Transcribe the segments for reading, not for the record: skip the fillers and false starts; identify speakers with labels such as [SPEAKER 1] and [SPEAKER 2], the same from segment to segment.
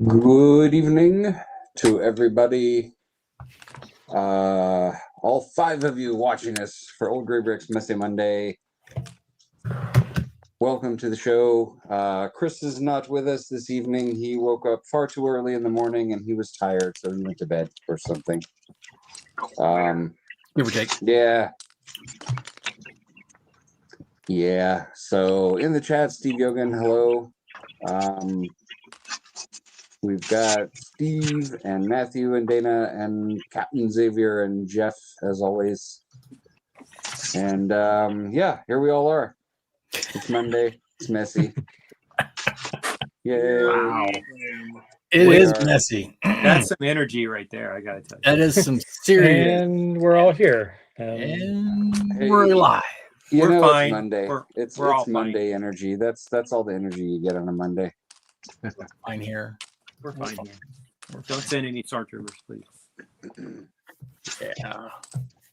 [SPEAKER 1] Good evening to everybody. All 5 of you watching us for Old Gray Bricks Messy Monday. Welcome to the show. Chris is not with us this evening. He woke up far too early in the morning and he was tired, so he went to bed or something.
[SPEAKER 2] Give or take.
[SPEAKER 1] Yeah. Yeah. So in the chat, Steve Yogan, hello. We've got Steve and Matthew and Dana and Captain Xavier and Jeff, as always. And yeah, here we all are. It's Monday. It's messy. Yay.
[SPEAKER 3] Wow.
[SPEAKER 2] It is messy.
[SPEAKER 3] That's some energy right there, I gotta tell you.
[SPEAKER 2] That is some serious.
[SPEAKER 4] And we're all here.
[SPEAKER 2] And
[SPEAKER 1] Hey,
[SPEAKER 2] we're live.
[SPEAKER 1] You
[SPEAKER 3] We're
[SPEAKER 1] know,
[SPEAKER 3] fine.
[SPEAKER 1] it's Monday.
[SPEAKER 3] We're
[SPEAKER 1] It's
[SPEAKER 3] all
[SPEAKER 1] Monday energy. That's all the energy you get on a Monday.
[SPEAKER 2] Fine here.
[SPEAKER 3] We're fine here. Don't send any stormtroopers, please.
[SPEAKER 2] Yeah.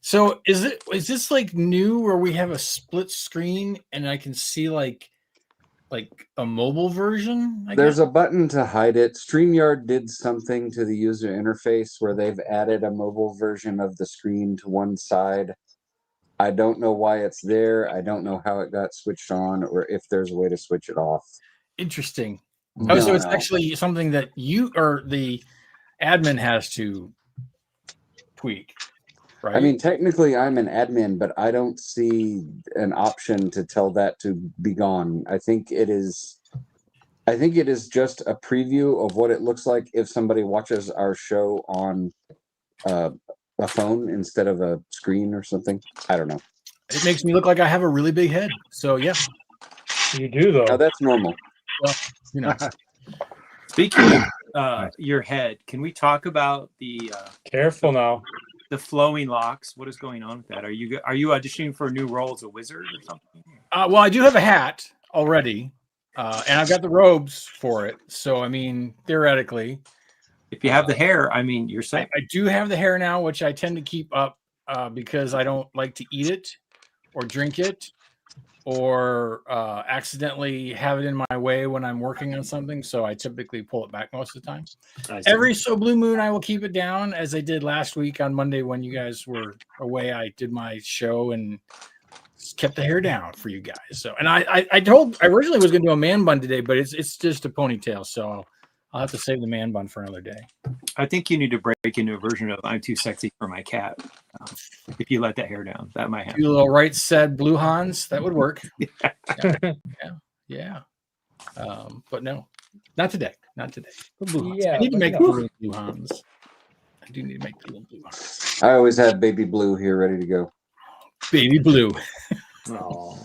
[SPEAKER 2] So is this like new where we have a split screen and I can see like a mobile version?
[SPEAKER 1] There's a button to hide it. StreamYard did something to the user interface where they've added a mobile version of the screen to one side. I don't know why it's there. I don't know how it got switched on or if there's a way to switch it off.
[SPEAKER 2] Interesting.
[SPEAKER 1] No,
[SPEAKER 2] Oh, so it's
[SPEAKER 1] no.
[SPEAKER 2] actually something that you or the admin has to tweak, right?
[SPEAKER 1] I mean, technically I'm an admin, but I don't see an option to tell that to be gone. I think it is just a preview of what it looks like if somebody watches our show on a phone instead of a screen or something. I don't know.
[SPEAKER 2] It makes me look like I have a really big head. So yeah.
[SPEAKER 4] You do, though.
[SPEAKER 1] Now that's normal.
[SPEAKER 2] Well, you know.
[SPEAKER 3] Speaking of your head, can we talk about the
[SPEAKER 4] Careful now.
[SPEAKER 3] the flowing locks? What is going on with that? Are you auditioning for a new role as a wizard or something?
[SPEAKER 2] Well, I do have a hat already, and I've got the robes for it. So, I mean, theoretically,
[SPEAKER 3] If you have the hair, I mean, you're safe.
[SPEAKER 2] I do have the hair now, which I tend to keep up because I don't like to eat it or drink it or accidentally have it in my way when I'm working on something. So I typically pull it back most of the time. Every so blue moon, I will keep it down, as I did last week on Monday when you guys were away. I did my show and kept the hair down for you guys. So, and I originally was going to do a man bun today, but it's just a ponytail. So I'll have to save the man bun for another day.
[SPEAKER 3] I think you need to break into a version of "I'm too sexy for my cat." If you let that hair down, that might happen.
[SPEAKER 2] Do a little right said blue Hans, that would work. Yeah. But no, not today. Not today. The blue Hans.
[SPEAKER 4] Yeah,
[SPEAKER 2] I need to
[SPEAKER 4] but
[SPEAKER 2] make
[SPEAKER 4] no.
[SPEAKER 2] the little blue Hans. I do need to make the little blue Hans.
[SPEAKER 1] I always have baby blue here ready to go.
[SPEAKER 2] Baby blue.
[SPEAKER 3] Oh.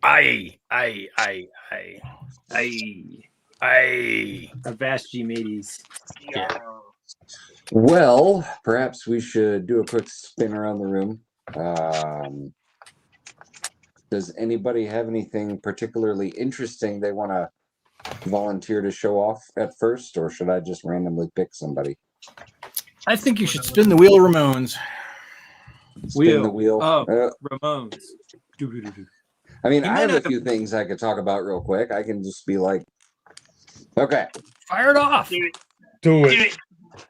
[SPEAKER 2] I.
[SPEAKER 3] A vast G mateys.
[SPEAKER 2] Yeah.
[SPEAKER 1] Well, perhaps we should do a quick spin around the room. Does anybody have anything particularly interesting they want to volunteer to show off at first, or should I just randomly pick somebody?
[SPEAKER 2] I think you should spin the wheel, Ramones.
[SPEAKER 1] Spin the wheel.
[SPEAKER 3] Oh, Ramones. Doo-doo-doo-doo.
[SPEAKER 1] I mean,
[SPEAKER 3] You
[SPEAKER 1] I
[SPEAKER 3] might
[SPEAKER 1] have a
[SPEAKER 3] have to-
[SPEAKER 1] few things I could talk about real quick. I can just be like, okay,
[SPEAKER 2] Fire it off.
[SPEAKER 4] Do it.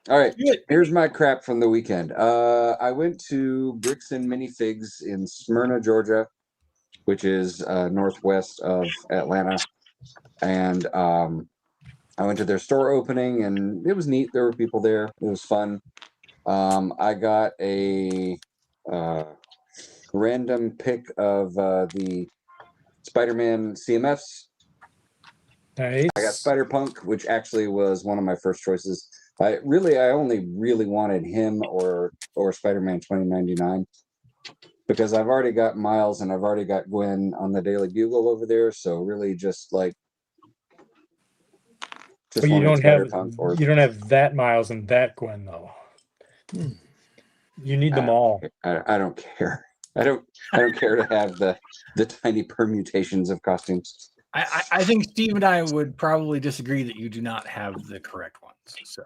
[SPEAKER 1] all right.
[SPEAKER 2] Do it.
[SPEAKER 1] Here's my crap from the weekend. I went to Bricks and Minifigs in Smyrna, Georgia, which is northwest of Atlanta, and I went to their store opening, and it was neat. There were people there. It was fun. I got a random pick of the Spider-Man CMFs.
[SPEAKER 4] Nice.
[SPEAKER 1] I got Spider-Punk, which actually was one of my first choices. I only really wanted him or Spider-Man 2099 because I've already got Miles and I've already got Gwen on the Daily Bugle over there. So really, just
[SPEAKER 4] But you don't have that Miles and that Gwen though. You need them all.
[SPEAKER 1] I don't care. I don't care to have the tiny permutations of costumes.
[SPEAKER 2] I think Steve and I would probably disagree that you do not have the correct ones. So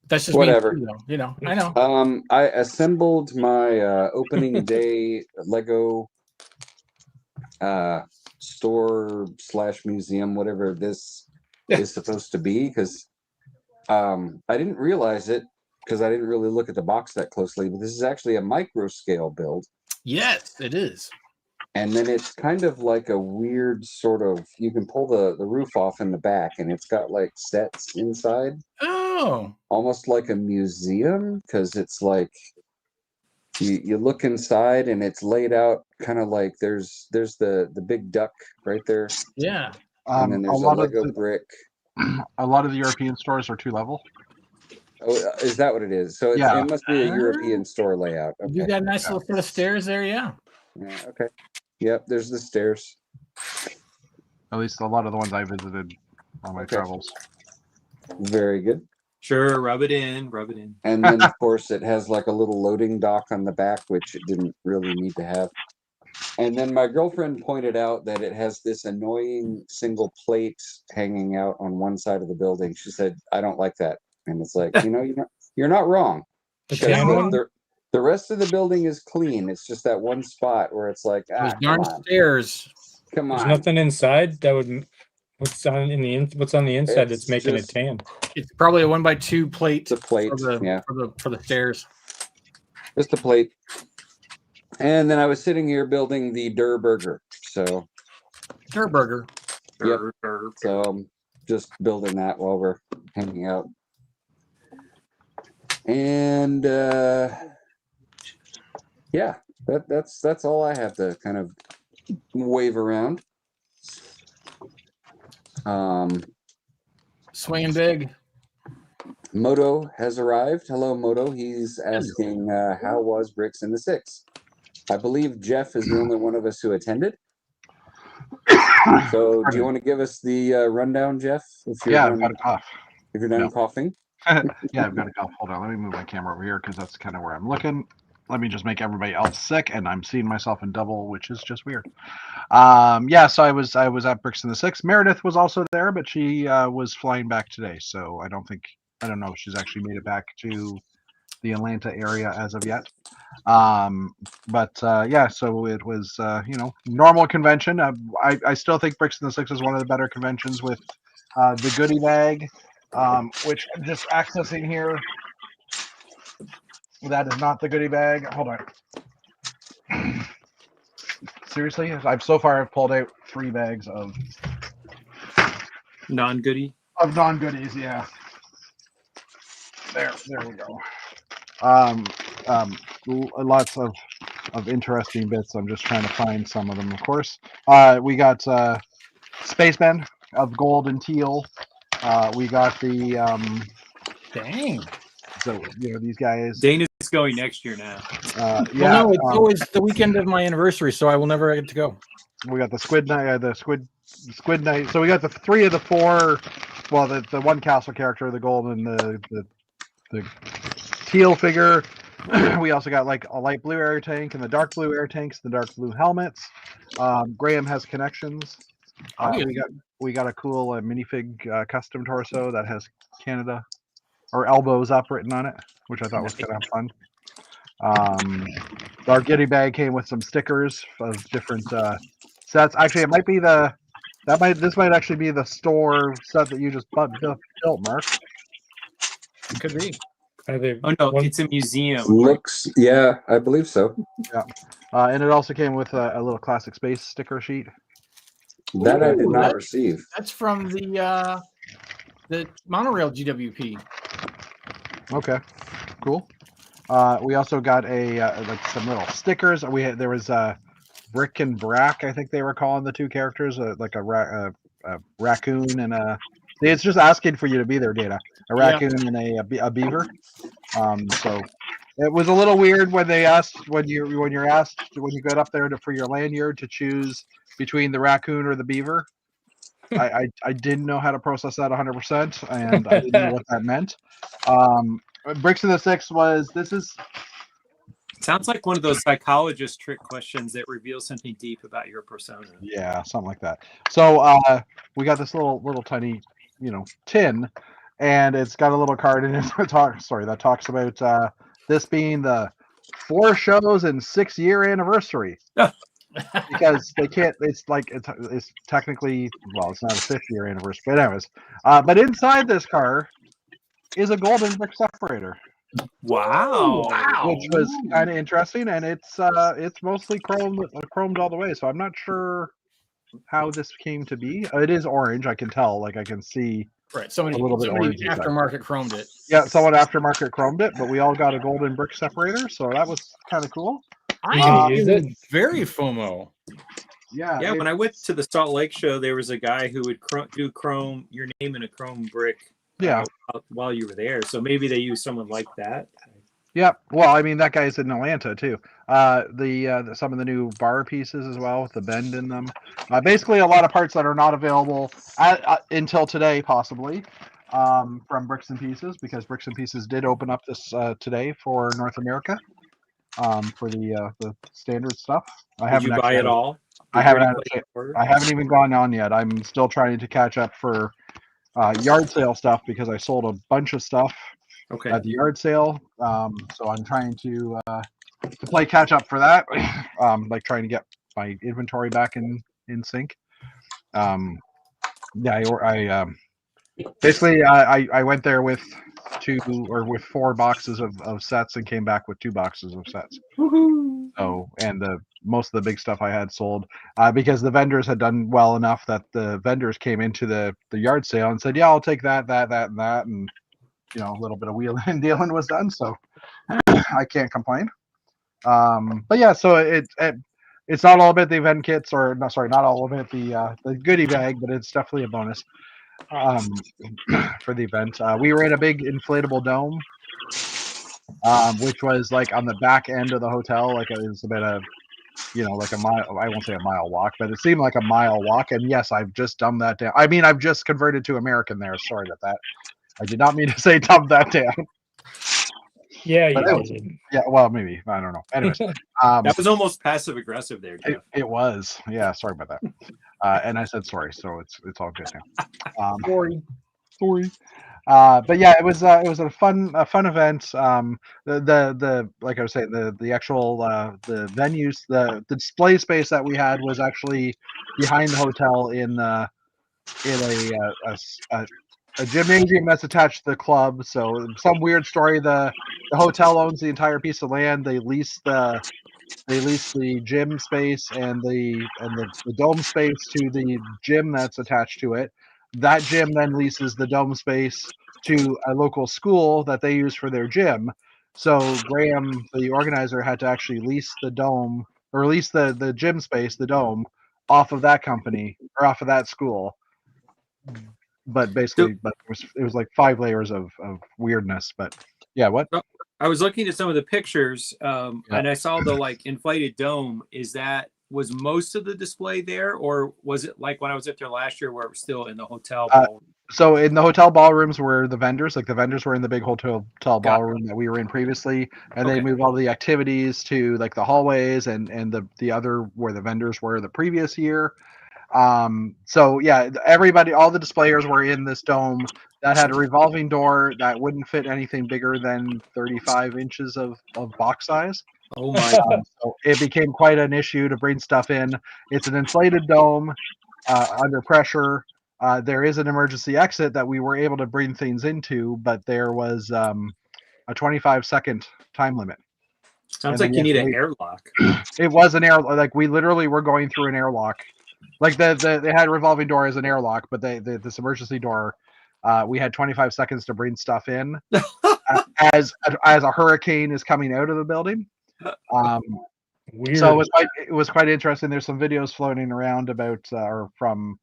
[SPEAKER 2] That's just
[SPEAKER 1] Whatever.
[SPEAKER 2] me, though. I know.
[SPEAKER 1] I assembled my opening day Lego store / museum, whatever this is supposed to be, because I didn't realize it because I didn't really look at the box that closely, but this is actually a micro scale build.
[SPEAKER 2] Yes, it is.
[SPEAKER 1] And then it's kind of like a weird sort of, you can pull the roof off in the back, and it's got like sets inside.
[SPEAKER 2] Oh.
[SPEAKER 1] Almost like a museum, because it's like you look inside and it's laid out kind of like there's the big duck right there.
[SPEAKER 2] Yeah.
[SPEAKER 1] And then there's a Lego brick.
[SPEAKER 5] A lot of the European stores are 2-level.
[SPEAKER 1] Oh, is that what it is? So it must be a European store layout. Okay.
[SPEAKER 2] You got a nice little set of stairs there, yeah.
[SPEAKER 1] Yeah, okay. Yep, there's the stairs.
[SPEAKER 5] At least a lot of the ones I visited on my travels.
[SPEAKER 1] Very good.
[SPEAKER 3] Sure, rub it in.
[SPEAKER 1] And then, of course, it has like a little loading dock on the back, which it didn't really need to have. And then my girlfriend pointed out that it has this annoying single plate hanging out on one side of the building. She said, "I don't like that." And it's like, you're not wrong. The rest of the building is clean. It's just that one spot where it's like,
[SPEAKER 2] those darn stairs.
[SPEAKER 1] Come on.
[SPEAKER 4] There's nothing inside that would. What's on the inside that's making it tan?
[SPEAKER 2] It's probably a 1x2 plate.
[SPEAKER 1] It's a plate,
[SPEAKER 2] for the stairs.
[SPEAKER 1] Just a plate. And then I was sitting here building the Durr Burger. So
[SPEAKER 2] Durr Burger.
[SPEAKER 1] Yep. So I'm just building that while we're hanging out. And that's all I have to kind of wave around.
[SPEAKER 2] Swinging big.
[SPEAKER 1] Moto has arrived. Hello, Moto. He's asking, how was Bricks in the Six? I believe Jeff is the only one of us who attended. So do you want to give us the rundown, Jeff?
[SPEAKER 5] I've got a cough.
[SPEAKER 1] If you're done coughing.
[SPEAKER 5] Yeah, I've got a cough. Hold on. Let me move my camera over here because that's kind of where I'm looking. Let me just make everybody else sick, and I'm seeing myself in double, which is just weird. So I was at Bricks in the Six. Meredith was also there, but she was flying back today, so I don't know if she's actually made it back to the Atlanta area as of yet. So it was normal convention. I still think Bricks in the Six is one of the better conventions with the goodie bag, which I'm just accessing here. That is not the goodie bag. Hold on. Seriously, I've pulled out 3 bags of
[SPEAKER 3] non-goodie.
[SPEAKER 5] Of non-goodies, yeah. There we go. Lots of interesting bits. I'm just trying to find some of them, of course. We got Spacemen of gold and teal. We got the
[SPEAKER 2] dang.
[SPEAKER 5] So these guys.
[SPEAKER 3] Dana's going next year now.
[SPEAKER 2] No, it's always the weekend of my anniversary, so I will never get to go.
[SPEAKER 5] We got the Squid Night, the Squid Night. So we got the 3 of the 4. Well, the one castle character, the gold and the teal figure. We also got like a light blue air tank and the dark blue air tanks, the dark blue helmets. Graham has connections. We got a cool minifig custom torso that has Canada or elbows up written on it, which I thought was kind of fun. Our goodie bag came with some stickers of different sets. Actually, it might be this might actually be the store set that you just built, Mark.
[SPEAKER 2] It could be.
[SPEAKER 3] Oh no, it's a museum.
[SPEAKER 1] I believe so.
[SPEAKER 5] Yeah, and it also came with a little classic space sticker sheet.
[SPEAKER 1] That I did not receive.
[SPEAKER 2] That's from the monorail GWP.
[SPEAKER 5] Okay, cool. We also got like some little stickers. There was Brick and Brack, I think they were calling the 2 characters, like a raccoon and a. It's just asking for you to be there, Data. A raccoon and a beaver. So it was a little weird when they asked when you got up there for your lanyard to choose between the raccoon or the beaver. I didn't know how to process that 100%, and I didn't know what that meant. Bricks in the Six
[SPEAKER 3] sounds like one of those psychologist trick questions that reveals something deep about your persona.
[SPEAKER 5] Yeah, something like that. So we got this little tiny, tin and it's got a little card in it that talks about this being the 4 shows and 6-year anniversary. Because they can't. It's technically, well, it's not a 5th-year anniversary, but anyways. But inside this car is a golden brick separator,
[SPEAKER 3] Wow.
[SPEAKER 5] which was kind of interesting, and it's mostly chromed all the way. So I'm not sure how this came to be. It is orange. I can tell. Like I can see.
[SPEAKER 2] Right. Somebody
[SPEAKER 5] orange inside.
[SPEAKER 2] aftermarket chromed it.
[SPEAKER 5] Yeah, someone aftermarket chromed it, but we all got a golden brick separator, so that was kind of cool.
[SPEAKER 2] I
[SPEAKER 4] use
[SPEAKER 2] am
[SPEAKER 4] it?
[SPEAKER 2] very FOMO.
[SPEAKER 5] Yeah.
[SPEAKER 3] Yeah, when I went to the Salt Lake show, there was a guy who would do chrome your name in a chrome brick.
[SPEAKER 5] Yeah.
[SPEAKER 3] While you were there, so maybe they use someone like that.
[SPEAKER 5] Yeah, well, I mean that guy's in Atlanta too. Some of the new bar pieces as well with the bend in them. Basically, a lot of parts that are not available until today, possibly, from Bricks and Pieces, because Bricks and Pieces did open up this today for North America, for the standard stuff.
[SPEAKER 3] Did you buy it all?
[SPEAKER 5] I haven't even gone on yet. I'm still trying to catch up for yard sale stuff because I sold a bunch of stuff at the yard sale. So I'm trying to play catch up for that. Like trying to get my inventory back in sync. Basically I went there with 4 boxes of sets and came back with 2 boxes of sets.
[SPEAKER 3] Woohoo!
[SPEAKER 5] So, and most of the big stuff I had sold because the vendors had done well enough that the vendors came into the yard sale and said, yeah, I'll take that, and that. And, a little bit of wheeling and dealing was done. So I can't complain. But yeah, so it's not all about the event kits not all about the goodie bag, but it's definitely a bonus for the event. We were in a big inflatable dome, which was like on the back end of the hotel. Like it was about like a mile. I won't say a mile walk, but it seemed like a mile walk. And yes, I've just dumbed that down. I mean, I've just converted to American there. Sorry about that. I did not mean to say dumb that down.
[SPEAKER 4] Yeah,
[SPEAKER 5] yeah. Well, maybe I don't know. Anyways,
[SPEAKER 3] that was almost passive aggressive there, Jeff.
[SPEAKER 5] It was. Yeah. Sorry about that. And I said sorry, so it's all good now. Sorry. But yeah, it was a fun event. The like I was saying, the actual the venues, the display space that we had was actually behind the hotel in a gymnasium that's attached to the club. So some weird story. The hotel owns the entire piece of land. They lease the gym space and the dome space to the gym that's attached to it. That gym then leases the dome space to a local school that they use for their gym. So Graham, the organizer, had to actually lease the dome or lease the gym space, the dome, off of that company or off of that school. But basically, it was like 5 layers of weirdness. But yeah, what?
[SPEAKER 3] I was looking at some of the pictures, and I saw the inflated dome. Was most of the display there, or was it like when I was up there last year, where it was still in the hotel?
[SPEAKER 5] So in the hotel ballrooms were the vendors. Like the vendors were in the big hotel ballroom that we were in previously, and they moved all the activities to like the hallways and the other where the vendors were the previous year. So yeah, all the displayers were in this dome that had a revolving door that wouldn't fit anything bigger than 35 inches of box size.
[SPEAKER 3] Oh my God.
[SPEAKER 5] So it became quite an issue to bring stuff in. It's an inflated dome under pressure. There is an emergency exit that we were able to bring things into, but there was a 25-second time limit.
[SPEAKER 3] Sounds like you need an airlock.
[SPEAKER 5] It was an airlock. Like we literally were going through an airlock. Like they had a revolving door as an airlock, but this emergency door, we had 25 seconds to bring stuff in as a hurricane is coming out of the building. So it was quite interesting. There's some videos floating around about or from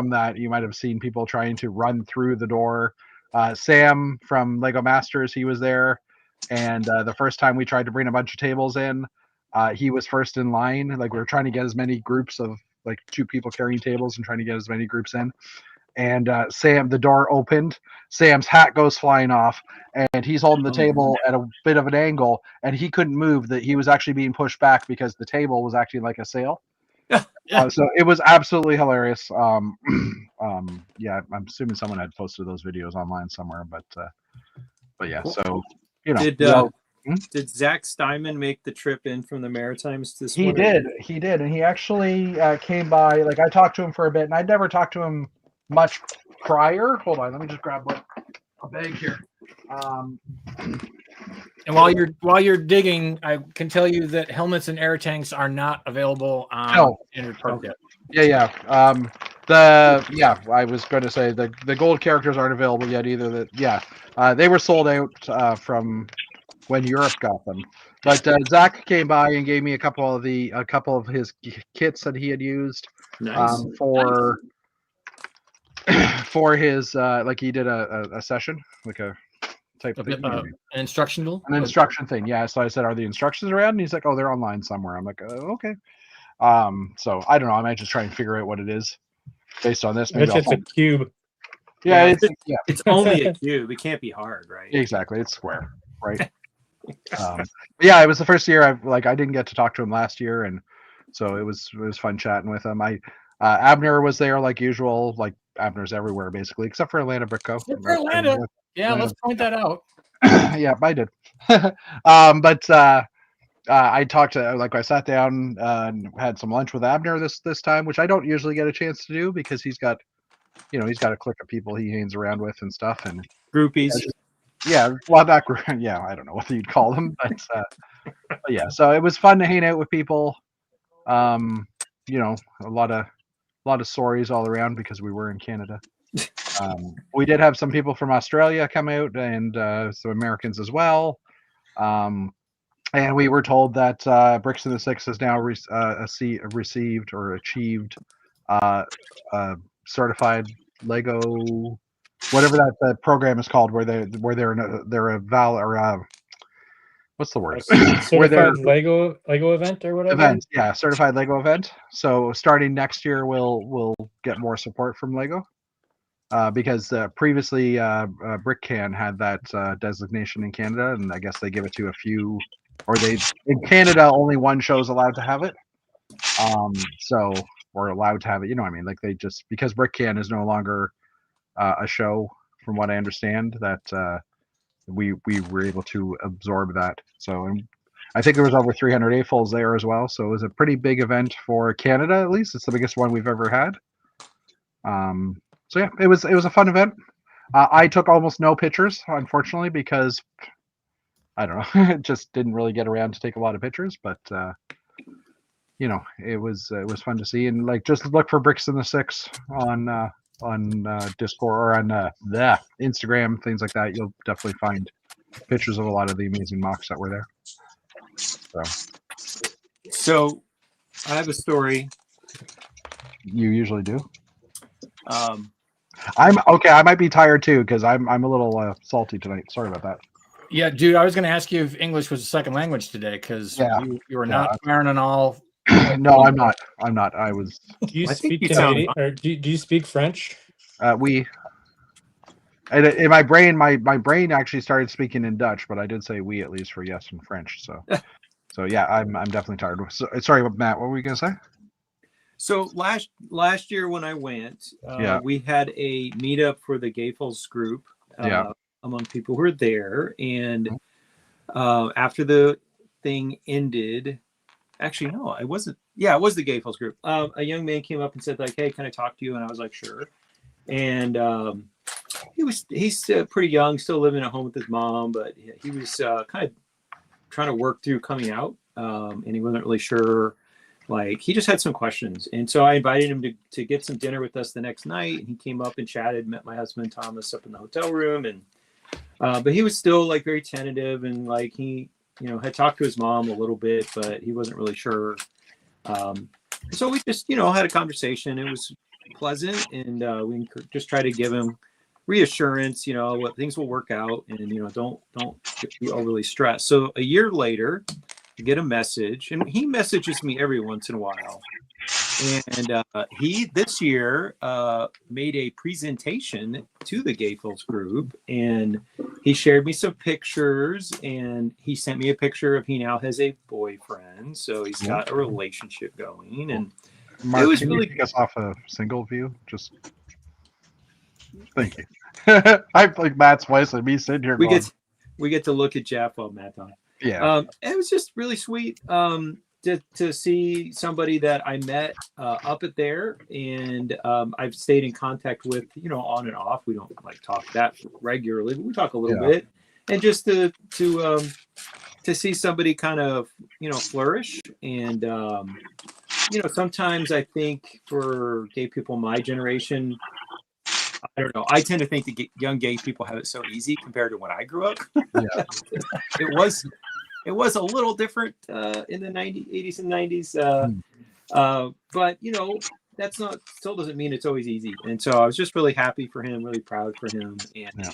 [SPEAKER 5] that. You might have seen people trying to run through the door. Sam from Lego Masters, he was there, and the first time we tried to bring a bunch of tables in, he was first in line. Like we were trying to get as many groups of like 2 people carrying tables and trying to get as many groups in. And Sam, the door opened. Sam's hat goes flying off, and he's holding the table at a bit of an angle, and he couldn't move. That he was actually being pushed back because the table was acting like a sail. So it was absolutely hilarious. Yeah, I'm assuming someone had posted those videos online somewhere, but yeah. So
[SPEAKER 3] Did
[SPEAKER 5] we all-
[SPEAKER 3] did Zach Steinman make the trip in from the Maritimes this
[SPEAKER 5] he
[SPEAKER 3] morning?
[SPEAKER 5] did, and he actually came by. Like I talked to him for a bit, and I'd never talked to him much prior. Hold on, let me just grab a bag here.
[SPEAKER 2] And while you're digging, I can tell you that helmets and air tanks are not available on
[SPEAKER 5] No.
[SPEAKER 2] Standard Park yet.
[SPEAKER 5] Yeah. I was going to say the gold characters aren't available yet either. They were sold out from when Europe got them. But Zach came by and gave me a couple of his kits that he had used
[SPEAKER 3] Nice.
[SPEAKER 5] for his like he did a session, like a type
[SPEAKER 2] A
[SPEAKER 5] thing.
[SPEAKER 2] bit, an instructional.
[SPEAKER 5] An instruction thing. Yeah. So I said, "Are the instructions around?" And he's like, "Oh, they're online somewhere." I'm like, "Okay." So I don't know. I might just try and figure out what it is based on this.
[SPEAKER 4] I
[SPEAKER 5] Maybe
[SPEAKER 4] bet
[SPEAKER 5] I'll
[SPEAKER 4] it's a
[SPEAKER 5] find.
[SPEAKER 4] cube.
[SPEAKER 5] Yeah,
[SPEAKER 3] Yeah,
[SPEAKER 5] yeah,
[SPEAKER 3] It's only a cube. It can't be hard, right?
[SPEAKER 5] exactly. It's square, right? Yeah, it was the first year I didn't get to talk to him last year, and so it was fun chatting with him. Abner was there like usual. Like Abner's everywhere basically, except for Atlanta Brick Co.
[SPEAKER 2] Except for Atlanta. Yeah, let's point that out.
[SPEAKER 5] Yeah, I did. But I talked to I sat down and had some lunch with Abner this time, which I don't usually get a chance to do because he's got a clique of people he hangs around with and stuff, and
[SPEAKER 3] Groupies.
[SPEAKER 5] well, not yeah, I don't know what you'd call them, but yeah. So it was fun to hang out with people. A lot of stories all around because we were in Canada. We did have some people from Australia come out and some Americans as well. And we were told that Bricks in the Six has now received or achieved certified Lego, whatever that program is called, where they're a val or what's the word? Where they're
[SPEAKER 4] Certified Lego event or whatever.
[SPEAKER 5] event, yeah, certified Lego event. So starting next year, we'll get more support from Lego. Because previously Brick Can had that designation in Canada, and I guess they give it to a few, or in Canada only one show is allowed to have it. So or allowed to have it, you know what I mean? Like they just because Brick Can is no longer a show, from what I understand, that we were able to absorb that. So and I think there was over 300 AFOLs there as well. So it was a pretty big event for Canada, at least. It's the biggest one we've ever had. So yeah, it was a fun event. I took almost no pictures, unfortunately, because I don't know, it just didn't really get around to take a lot of pictures. But it was fun to see, and like just look for Bricks in the Six on Discord or on the Instagram, things like that. You'll definitely find pictures of a lot of the amazing mocks that were there.
[SPEAKER 3] So I have a story.
[SPEAKER 5] You usually do.
[SPEAKER 3] I'm
[SPEAKER 5] okay. I might be tired too because I'm a little salty tonight. Sorry about that.
[SPEAKER 2] Yeah, dude, I was going to ask you if English was a second language today because you were not firing on all.
[SPEAKER 5] No, I'm not. I was.
[SPEAKER 4] Do you
[SPEAKER 3] I think
[SPEAKER 4] speak
[SPEAKER 3] you sound
[SPEAKER 4] Canadian or do you speak French?
[SPEAKER 5] And in my brain actually started speaking in Dutch, but I did say we at least for yes in French. So yeah, I'm definitely tired. So, sorry, Matt. What were you gonna say?
[SPEAKER 3] So last year when I went, we had a meetup for the Gayfuls group among people who were there, and after the thing ended, actually no, it wasn't. Yeah, it was the Gayfuls group. A young man came up and said like, "Hey, can I talk to you?" And I was like, "Sure." And he's pretty young, still living at home with his mom, but he was kind of trying to work through coming out, and he wasn't really sure. Like he just had some questions, and so I invited him to get some dinner with us the next night. And he came up and chatted, met my husband Thomas up in the hotel room, and but he was still like very tentative, and like he had talked to his mom a little bit, but he wasn't really sure. So we just had a conversation. It was pleasant, and we just try to give him reassurance, what things will work out, and don't be overly stressed. So a year later, I get a message, and he messages me every once in a while. And he this year made a presentation to the Gayfuls group, and he shared me some pictures, and he sent me a picture of he now has a boyfriend, so he's got a relationship going, and
[SPEAKER 5] Mark,
[SPEAKER 3] was
[SPEAKER 5] can
[SPEAKER 3] really-
[SPEAKER 5] you take us off a single view? Just thank you. I like Matt's voice and me sitting here
[SPEAKER 3] we
[SPEAKER 5] going,
[SPEAKER 3] get to look at Jeff while Matt's on.
[SPEAKER 5] yeah.
[SPEAKER 3] It was just really sweet to see somebody that I met up at there, and I've stayed in contact with, on and off. We don't like talk that regularly, but we talk a little bit, and just to see somebody kind of flourish. And sometimes I think for gay people my generation, I don't know, I tend to think that young gay people have it so easy compared to when I grew up.
[SPEAKER 5] Yeah.
[SPEAKER 3] It was a little different in the 80s and 90s. But, that's still doesn't mean it's always easy. And so I was just really happy for him, really proud for him. And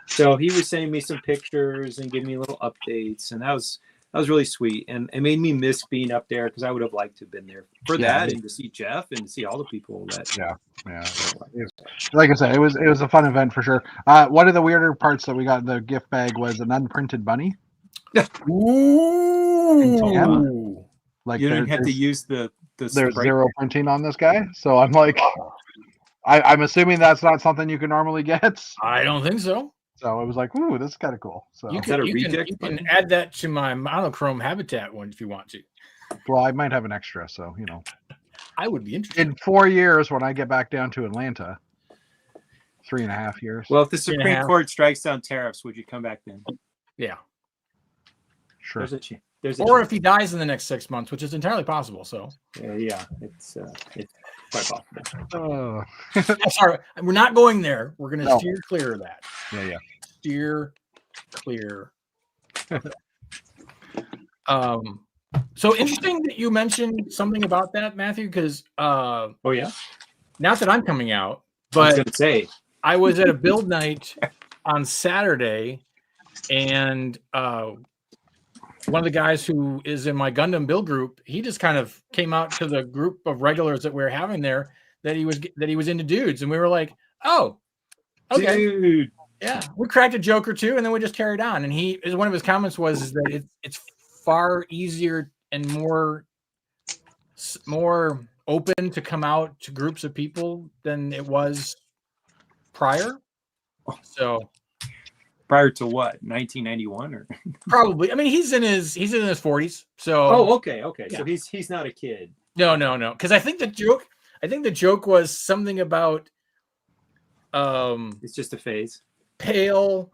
[SPEAKER 3] so he was sending me some pictures and giving me little updates. And that was really sweet. And it made me miss being up there, because I would have liked to have been there for that, and to see Jeff and to see all the people that.
[SPEAKER 5] Yeah. Like I said, it was a fun event for sure. One of the weirder parts that we got in the gift bag was an unprinted bunny.
[SPEAKER 2] Ooh.
[SPEAKER 5] Like
[SPEAKER 3] You don't even have to use the
[SPEAKER 5] there's
[SPEAKER 3] spray.
[SPEAKER 5] zero printing on this guy, so I'm like, I'm assuming that's not something you can normally get.
[SPEAKER 2] I don't think so.
[SPEAKER 5] So it was like, ooh, this is kind of cool. So
[SPEAKER 2] You
[SPEAKER 3] Is that a
[SPEAKER 2] can,
[SPEAKER 3] reject
[SPEAKER 2] you can
[SPEAKER 3] button?
[SPEAKER 2] add that to my monochrome habitat one if you want to.
[SPEAKER 5] well, I might have an extra. So
[SPEAKER 2] I would be interested.
[SPEAKER 5] in 4 years when I get back down to Atlanta, 3.5 years.
[SPEAKER 3] Well, if the Supreme
[SPEAKER 2] Yeah.
[SPEAKER 3] Court strikes down tariffs, would you come back then?
[SPEAKER 2] Yeah.
[SPEAKER 5] sure.
[SPEAKER 3] There's a chance. There's a
[SPEAKER 2] Or
[SPEAKER 3] chance.
[SPEAKER 2] if he dies in the next 6 months, which is entirely possible. So
[SPEAKER 3] Yeah, it's quite possible.
[SPEAKER 2] sorry, we're not going there. We're going to
[SPEAKER 5] No.
[SPEAKER 2] steer clear of that.
[SPEAKER 5] Yeah.
[SPEAKER 2] Steer clear. So interesting that you mentioned something about that, Matthew, because
[SPEAKER 3] Oh yeah,
[SPEAKER 2] not that I'm coming out,
[SPEAKER 3] I was
[SPEAKER 2] but
[SPEAKER 3] gonna say.
[SPEAKER 2] I was at a build night on Saturday, and one of the guys who is in my Gundam build group, he just kind of came out to the group of regulars that we were having there that he was into dudes, and we were like, oh, okay,
[SPEAKER 3] Dude.
[SPEAKER 2] yeah. We cracked a joke or two, and then we just carried on. And one of his comments was that it's far easier and more open to come out to groups of people than it was prior. So
[SPEAKER 3] Prior to what? 1991 or?
[SPEAKER 2] probably. I mean, he's in his 40s. So
[SPEAKER 3] Oh, okay.
[SPEAKER 2] Yeah.
[SPEAKER 3] So he's not a kid.
[SPEAKER 2] no. Because I think the joke was something about
[SPEAKER 3] It's just a phase.
[SPEAKER 2] pale,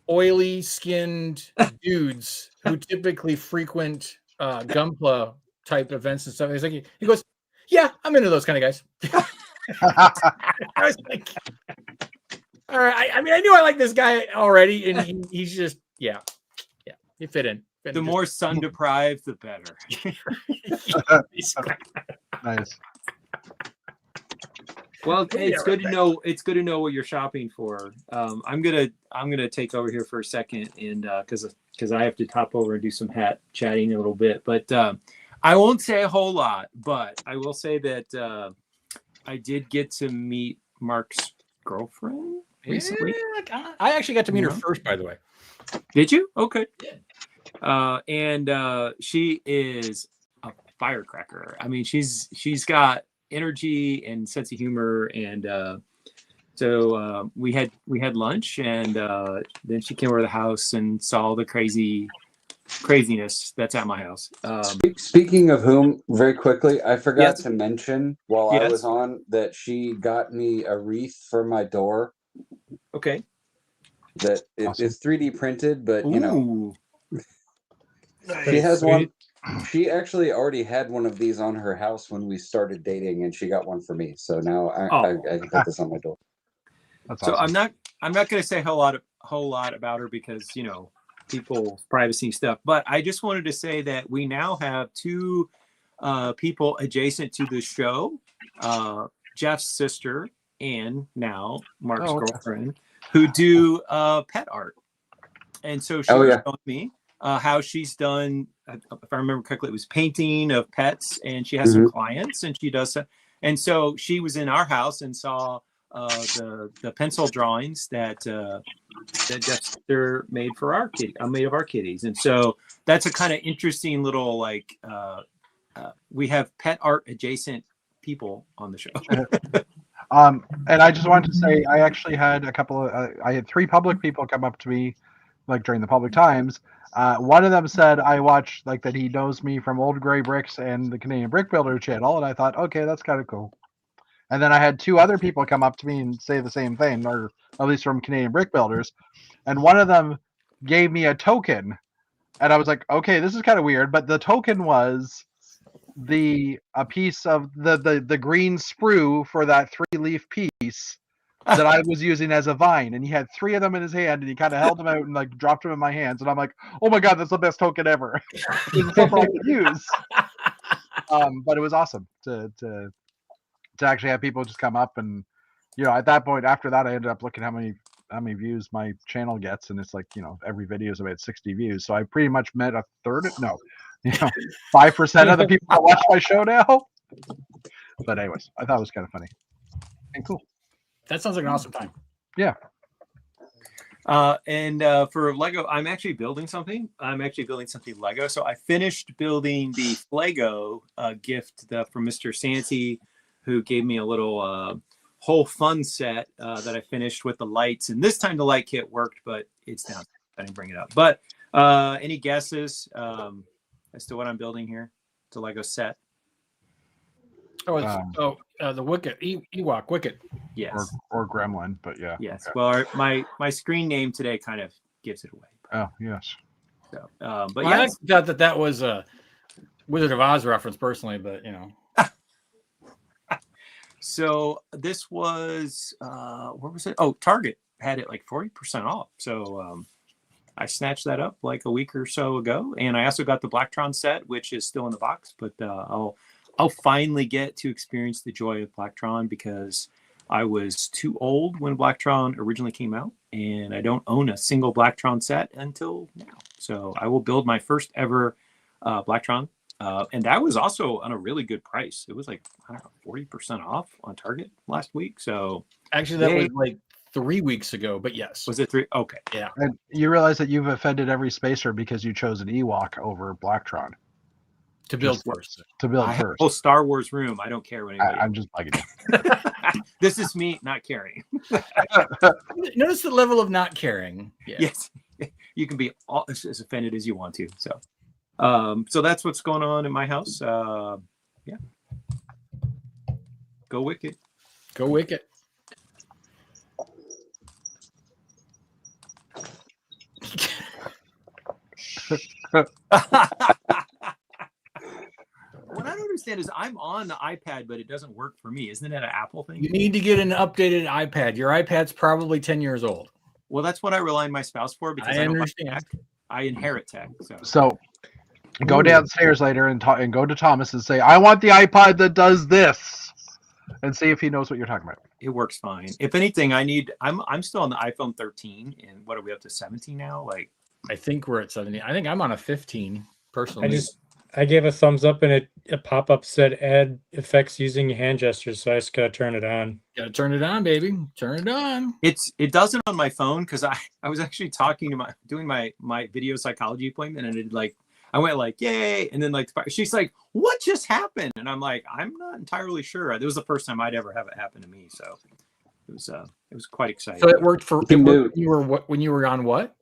[SPEAKER 2] oily skinned dudes who typically frequent Gunpla type events and stuff. He's like, he goes, yeah, I'm into those kind of guys. I was like, all right. I mean, I knew I liked this guy already, and he's just, yeah, he fit in.
[SPEAKER 3] The more sun deprived, the better.
[SPEAKER 5] Nice.
[SPEAKER 3] Well,
[SPEAKER 2] Yeah,
[SPEAKER 3] it's good to
[SPEAKER 2] right.
[SPEAKER 3] know. It's good to know what you're shopping for. I'm gonna take over here for a second, and because I have to hop over and do some hat chatting a little bit. But I won't say a whole lot. But I will say that I did get to meet Mark's girlfriend recently.
[SPEAKER 2] Yeah, I actually got to meet her
[SPEAKER 3] Yeah.
[SPEAKER 2] first, by the way.
[SPEAKER 3] Did you? Okay.
[SPEAKER 2] Yeah.
[SPEAKER 3] And she is a firecracker. I mean, she's got energy and sense of humor, and so we had lunch, and then she came over to the house and saw the craziness that's at my house.
[SPEAKER 1] Speaking of whom, very quickly, I forgot
[SPEAKER 3] Yes.
[SPEAKER 1] to mention while I
[SPEAKER 3] Yes.
[SPEAKER 1] was on that she got me a wreath for my door
[SPEAKER 3] Okay.
[SPEAKER 1] that
[SPEAKER 5] Awesome.
[SPEAKER 1] is 3D printed, but
[SPEAKER 3] Ooh.
[SPEAKER 1] she has
[SPEAKER 4] Sweet.
[SPEAKER 1] one. She actually already had one of these on her house when we started dating, and she got one for me. So now I can put this on my door.
[SPEAKER 5] That's
[SPEAKER 3] So
[SPEAKER 5] awesome.
[SPEAKER 3] I'm not going to say a whole lot about her because people's privacy stuff. But I just wanted to say that we now have two people adjacent to the show, Jeff's sister and now Mark's
[SPEAKER 5] Oh, okay.
[SPEAKER 3] girlfriend, who do pet art. And so she
[SPEAKER 1] Oh,
[SPEAKER 3] was
[SPEAKER 1] yeah.
[SPEAKER 3] telling me how she's done, if I remember correctly, it was painting of pets, and she has some clients, and she does. And so she was in our house and saw the pencil drawings that Jeff's sister made for our kitty, made of our kitties. And so that's a kind of interesting little we have pet art adjacent people on the show.
[SPEAKER 5] And I just wanted to say, I actually had a couple of, I had 3 public people come up to me, like during the public times. One of them said I watch, like, that he knows me from Old Gray Bricks and the Canadian Brick Builder channel, and I thought, okay, that's kind of cool. And then I had 2 other people come up to me and say the same thing, or at least from Canadian Brick Builders, and one of them gave me a token, and I was like, okay, this is kind of weird, but the token was a piece of the green sprue for that 3-leaf piece that I was using as a vine, and he had 3 of them in his hand, and he kind of held them out and like dropped them in my hands, and I'm like, oh my god, that's the best token ever. It's something I could use. But it was awesome to actually have people just come up, and at that point, after that, I ended up looking how many views my channel gets, and it's like, every video is about 60 views, so I pretty much met a third, no, 5% of the people that watch my show now. But anyways, I thought it was kind of funny and cool.
[SPEAKER 2] That sounds like an awesome time.
[SPEAKER 5] Yeah.
[SPEAKER 3] And for Lego, I'm actually building something. Lego. So I finished building the Flego gift from Mr. Santy, who gave me a little whole fun set that I finished with the lights. And this time the light kit worked, but it's down. I didn't bring it up. But any guesses as to what I'm building here? It's a Lego set.
[SPEAKER 2] Oh, it's the Wicket, Ewok Wicket.
[SPEAKER 3] Yes.
[SPEAKER 5] Or Gremlin, but yeah.
[SPEAKER 3] Yes.
[SPEAKER 5] Okay.
[SPEAKER 3] Well, my screen name today kind of gives it away.
[SPEAKER 5] Oh, yes.
[SPEAKER 3] So, but
[SPEAKER 2] well,
[SPEAKER 3] yeah,
[SPEAKER 2] I thought that was a Wizard of Oz reference personally, but
[SPEAKER 3] So this was where was it? Oh, Target had it like 40% off. So I snatched that up like a week or so ago, and I also got the Blacktron set, which is still in the box, but I'll finally get to experience the joy of Blacktron, because I was too old when Blacktron originally came out, and I don't own a single Blacktron set until now. So I will build my first ever Blacktron. And that was also on a really good price. It was like, I don't know, 40% off on Target last week. So
[SPEAKER 2] actually that was like 3 weeks ago, but yes.
[SPEAKER 3] Was it 3? Okay.
[SPEAKER 2] Yeah.
[SPEAKER 5] And you realize that you've offended every spacer because you chose an Ewok over Blacktron.
[SPEAKER 2] To build first.
[SPEAKER 5] To build first.
[SPEAKER 3] Oh, Star Wars room. I don't care what anybody.
[SPEAKER 5] I'm just bugging you.
[SPEAKER 3] This is me not caring.
[SPEAKER 2] Notice the level of not caring. Yeah.
[SPEAKER 3] Yes. You can be as offended as you want to. So so that's what's going on in my house. Yeah. Go Wicked.
[SPEAKER 2] Go Wicked.
[SPEAKER 3] What I don't understand is I'm on the iPad, but it doesn't work for me. Isn't it an Apple thing?
[SPEAKER 2] You need to get an updated iPad. Your iPad's probably 10 years old.
[SPEAKER 3] Well, that's what I rely on my spouse for, because I
[SPEAKER 2] understand.
[SPEAKER 3] Like tech. I inherit tech.
[SPEAKER 5] So go downstairs later and go to Thomas and say, I want the iPod that does this, and see if he knows what you're talking about.
[SPEAKER 3] It works fine. If anything, I'm still on the iPhone 13, and what are we up to, 17 now? Like,
[SPEAKER 2] I think we're at 17. I think I'm on a 15 personally.
[SPEAKER 4] I gave a thumbs up, and a pop-up said add effects using hand gestures, so I just gotta turn it on.
[SPEAKER 2] Gotta turn it on, baby. Turn it on.
[SPEAKER 3] It doesn't on my phone, because I was actually doing my video psychology appointment, and I went like, yay, and then she's like, what just happened? And I'm like, I'm not entirely sure. It was the first time I'd ever have it happen to me, so it was quite exciting.
[SPEAKER 2] So it worked when you were on what?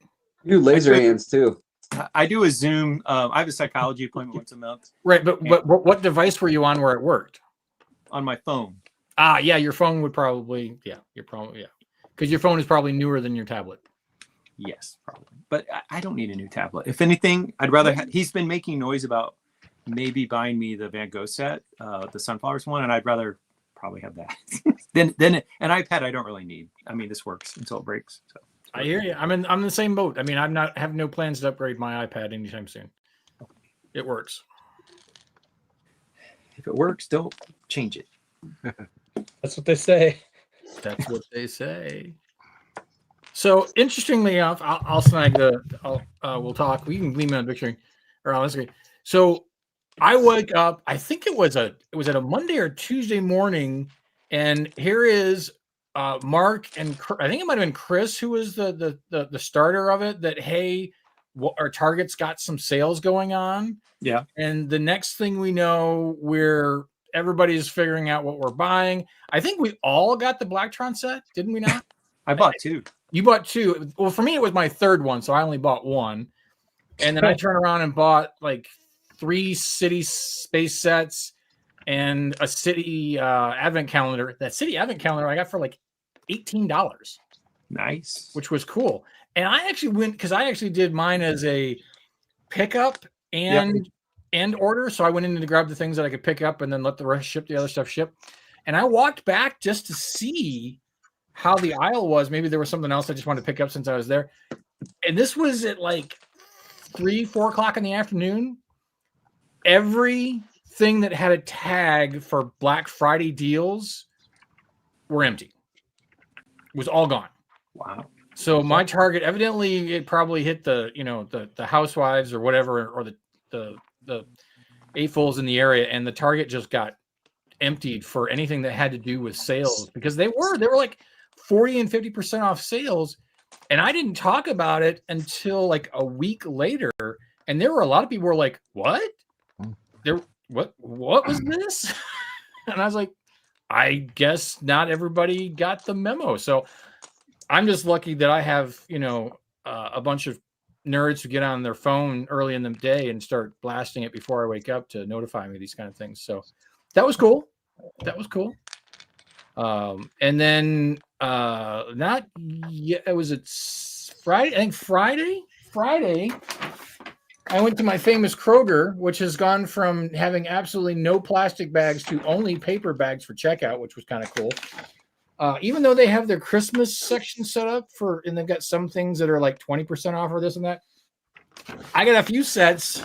[SPEAKER 1] You laser hands too.
[SPEAKER 3] I do a Zoom. I have a psychology appointment once a month.
[SPEAKER 2] Right, but what device were you on where it worked?
[SPEAKER 3] On my phone.
[SPEAKER 2] Yeah, your phone would probably, because your phone is probably newer than your tablet.
[SPEAKER 3] Yes, probably. But I don't need a new tablet. If anything, I'd rather he's been making noise about maybe buying me the Van Gogh set, the Sunflowers one, and I'd rather probably have that. then an iPad I don't really need. I mean, this works until it breaks. So
[SPEAKER 2] I hear you. I'm in the same boat. I mean, have no plans to upgrade my iPad anytime soon. It works.
[SPEAKER 3] If it works, don't change it.
[SPEAKER 4] That's what they say.
[SPEAKER 2] That's what they say. So interestingly enough, I'll snag we'll talk. We can leave me on the big screen or on the screen. So I wake up. I think it was at a Monday or Tuesday morning, and here is Mark and I think it might have been Chris who was the starter of it. That hey, our Target's got some sales going on.
[SPEAKER 3] Yeah.
[SPEAKER 2] And the next thing we know, everybody's figuring out what we're buying. I think we all got the Blacktron set, didn't we not?
[SPEAKER 3] I bought 2.
[SPEAKER 2] You bought 2. Well, for me, it was my third one, so I only bought 1. And then I turned around and bought like 3 city space sets and a city advent calendar. That city advent calendar I got for like $18.
[SPEAKER 3] Nice.
[SPEAKER 2] Which was cool. And I actually went because I actually did mine as a pickup and order. So I went in to grab the things that I could pick up and then let the rest ship, the other stuff ship. And I walked back just to see how the aisle was. Maybe there was something else I just wanted to pick up since I was there. And this was at like 3-4 o'clock in the afternoon. Everything that had a tag for Black Friday deals were empty. It was all gone.
[SPEAKER 3] Wow.
[SPEAKER 2] So my Target, evidently it probably hit the housewives or whatever, or the AFOLs in the area, and the Target just got emptied for anything that had to do with sales, because they were like 40 and 50% off sales. And I didn't talk about it until like a week later. And there were a lot of people who were like, what? What was this? And I was like, I guess not everybody got the memo. So I'm just lucky that I have, a bunch of nerds who get on their phone early in the day and start blasting it before I wake up to notify me of these kind of things. So that was cool. And then not yet. It was Friday. I think Friday. I went to my famous Kroger, which has gone from having absolutely no plastic bags to only paper bags for checkout, which was kind of cool. Even though they have their Christmas section set up and they've got some things that are like 20% off or this and that. I got a few sets.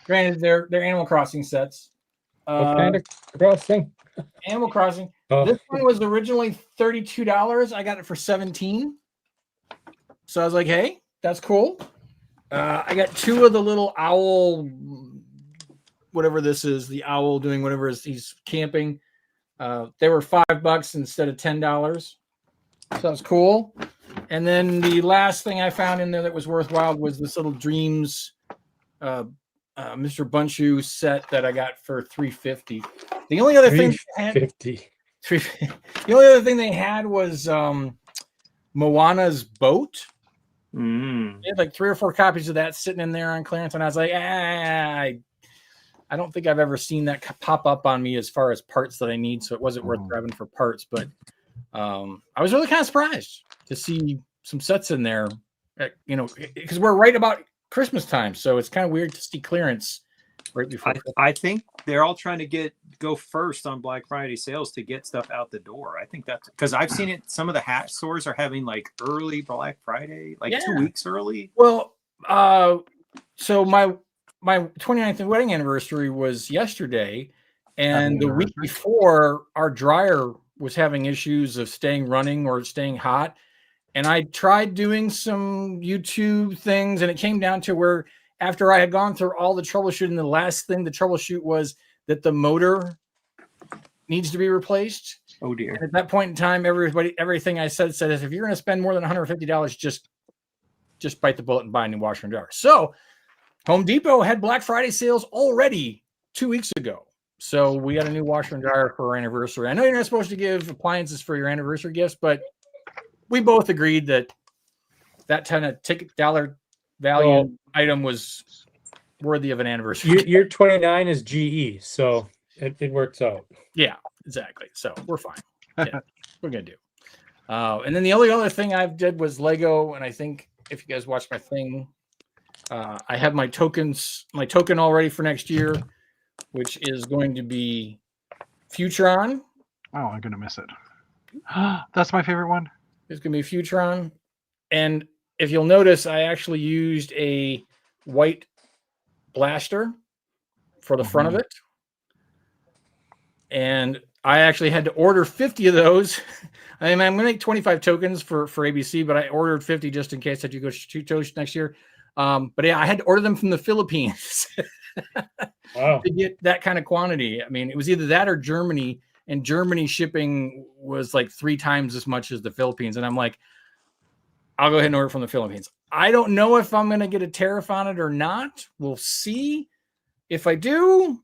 [SPEAKER 2] Granted, they're Animal Crossing sets.
[SPEAKER 4] What kind of crossing?
[SPEAKER 2] Animal Crossing.
[SPEAKER 4] Oh.
[SPEAKER 2] This one was originally $32. I got it for $17. So I was like, hey, that's cool. I got 2 of the little owl, whatever this is, the owl doing whatever he's camping. They were $5 instead of $10. So that was cool. And then the last thing I found in there that was worthwhile was this little Dreams Mr. Bunchu set that I got for $3.50. The only other thing they had was Moana's boat. They had like 3 or 4 copies of that sitting in there on clearance, and I was like, I don't think I've ever seen that pop up on me as far as parts that I need, so it wasn't worth grabbing for parts. But I was really kind of surprised to see some sets in there, because we're right about Christmas time, so it's kind of weird to see clearance right before.
[SPEAKER 3] I think they're all trying to go first on Black Friday sales to get stuff out the door. I think that's because I've seen it. Some of the hat stores are having like early Black Friday, like 2 weeks early.
[SPEAKER 2] Well, so my 29th wedding anniversary was yesterday, and the week before, our dryer was having issues of staying running or staying hot. And I tried doing some YouTube things, and it came down to where after I had gone through all the troubleshooting, the last thing to troubleshoot was that the motor needs to be replaced.
[SPEAKER 3] Oh dear.
[SPEAKER 2] And at that point in time, everything I said is, if you're going to spend more than $150, just bite the bullet and buy a new washer and dryer. So Home Depot had Black Friday sales already 2 weeks ago. So we got a new washer and dryer for our anniversary. I know you're not supposed to give appliances for your anniversary gifts, but we both agreed that kind of $dollar value item was worthy of an anniversary.
[SPEAKER 4] Your 29 is GE, so it works out.
[SPEAKER 2] Yeah, exactly. So we're fine. Yeah, we're gonna do. And then the only other thing I did was Lego, and I think if you guys watch my thing, I have my token already for next year, which is going to be Futron.
[SPEAKER 5] Oh, I'm gonna miss it. That's my favorite one.
[SPEAKER 2] It's gonna be Futron, and if you'll notice, I actually used a white blaster for the front of it. And I actually had to order 50 of those. I mean, I'm going to make 25 tokens for ABC, but I ordered 50 just in case I do go to next year. But yeah, I had to order them from the Philippines
[SPEAKER 4] Wow.
[SPEAKER 2] to get that kind of quantity. I mean, it was either that or Germany, and Germany shipping was like 3 times as much as the Philippines. And I'm like, I'll go ahead and order from the Philippines. I don't know if I'm going to get a tariff on it or not. We'll see. If I do,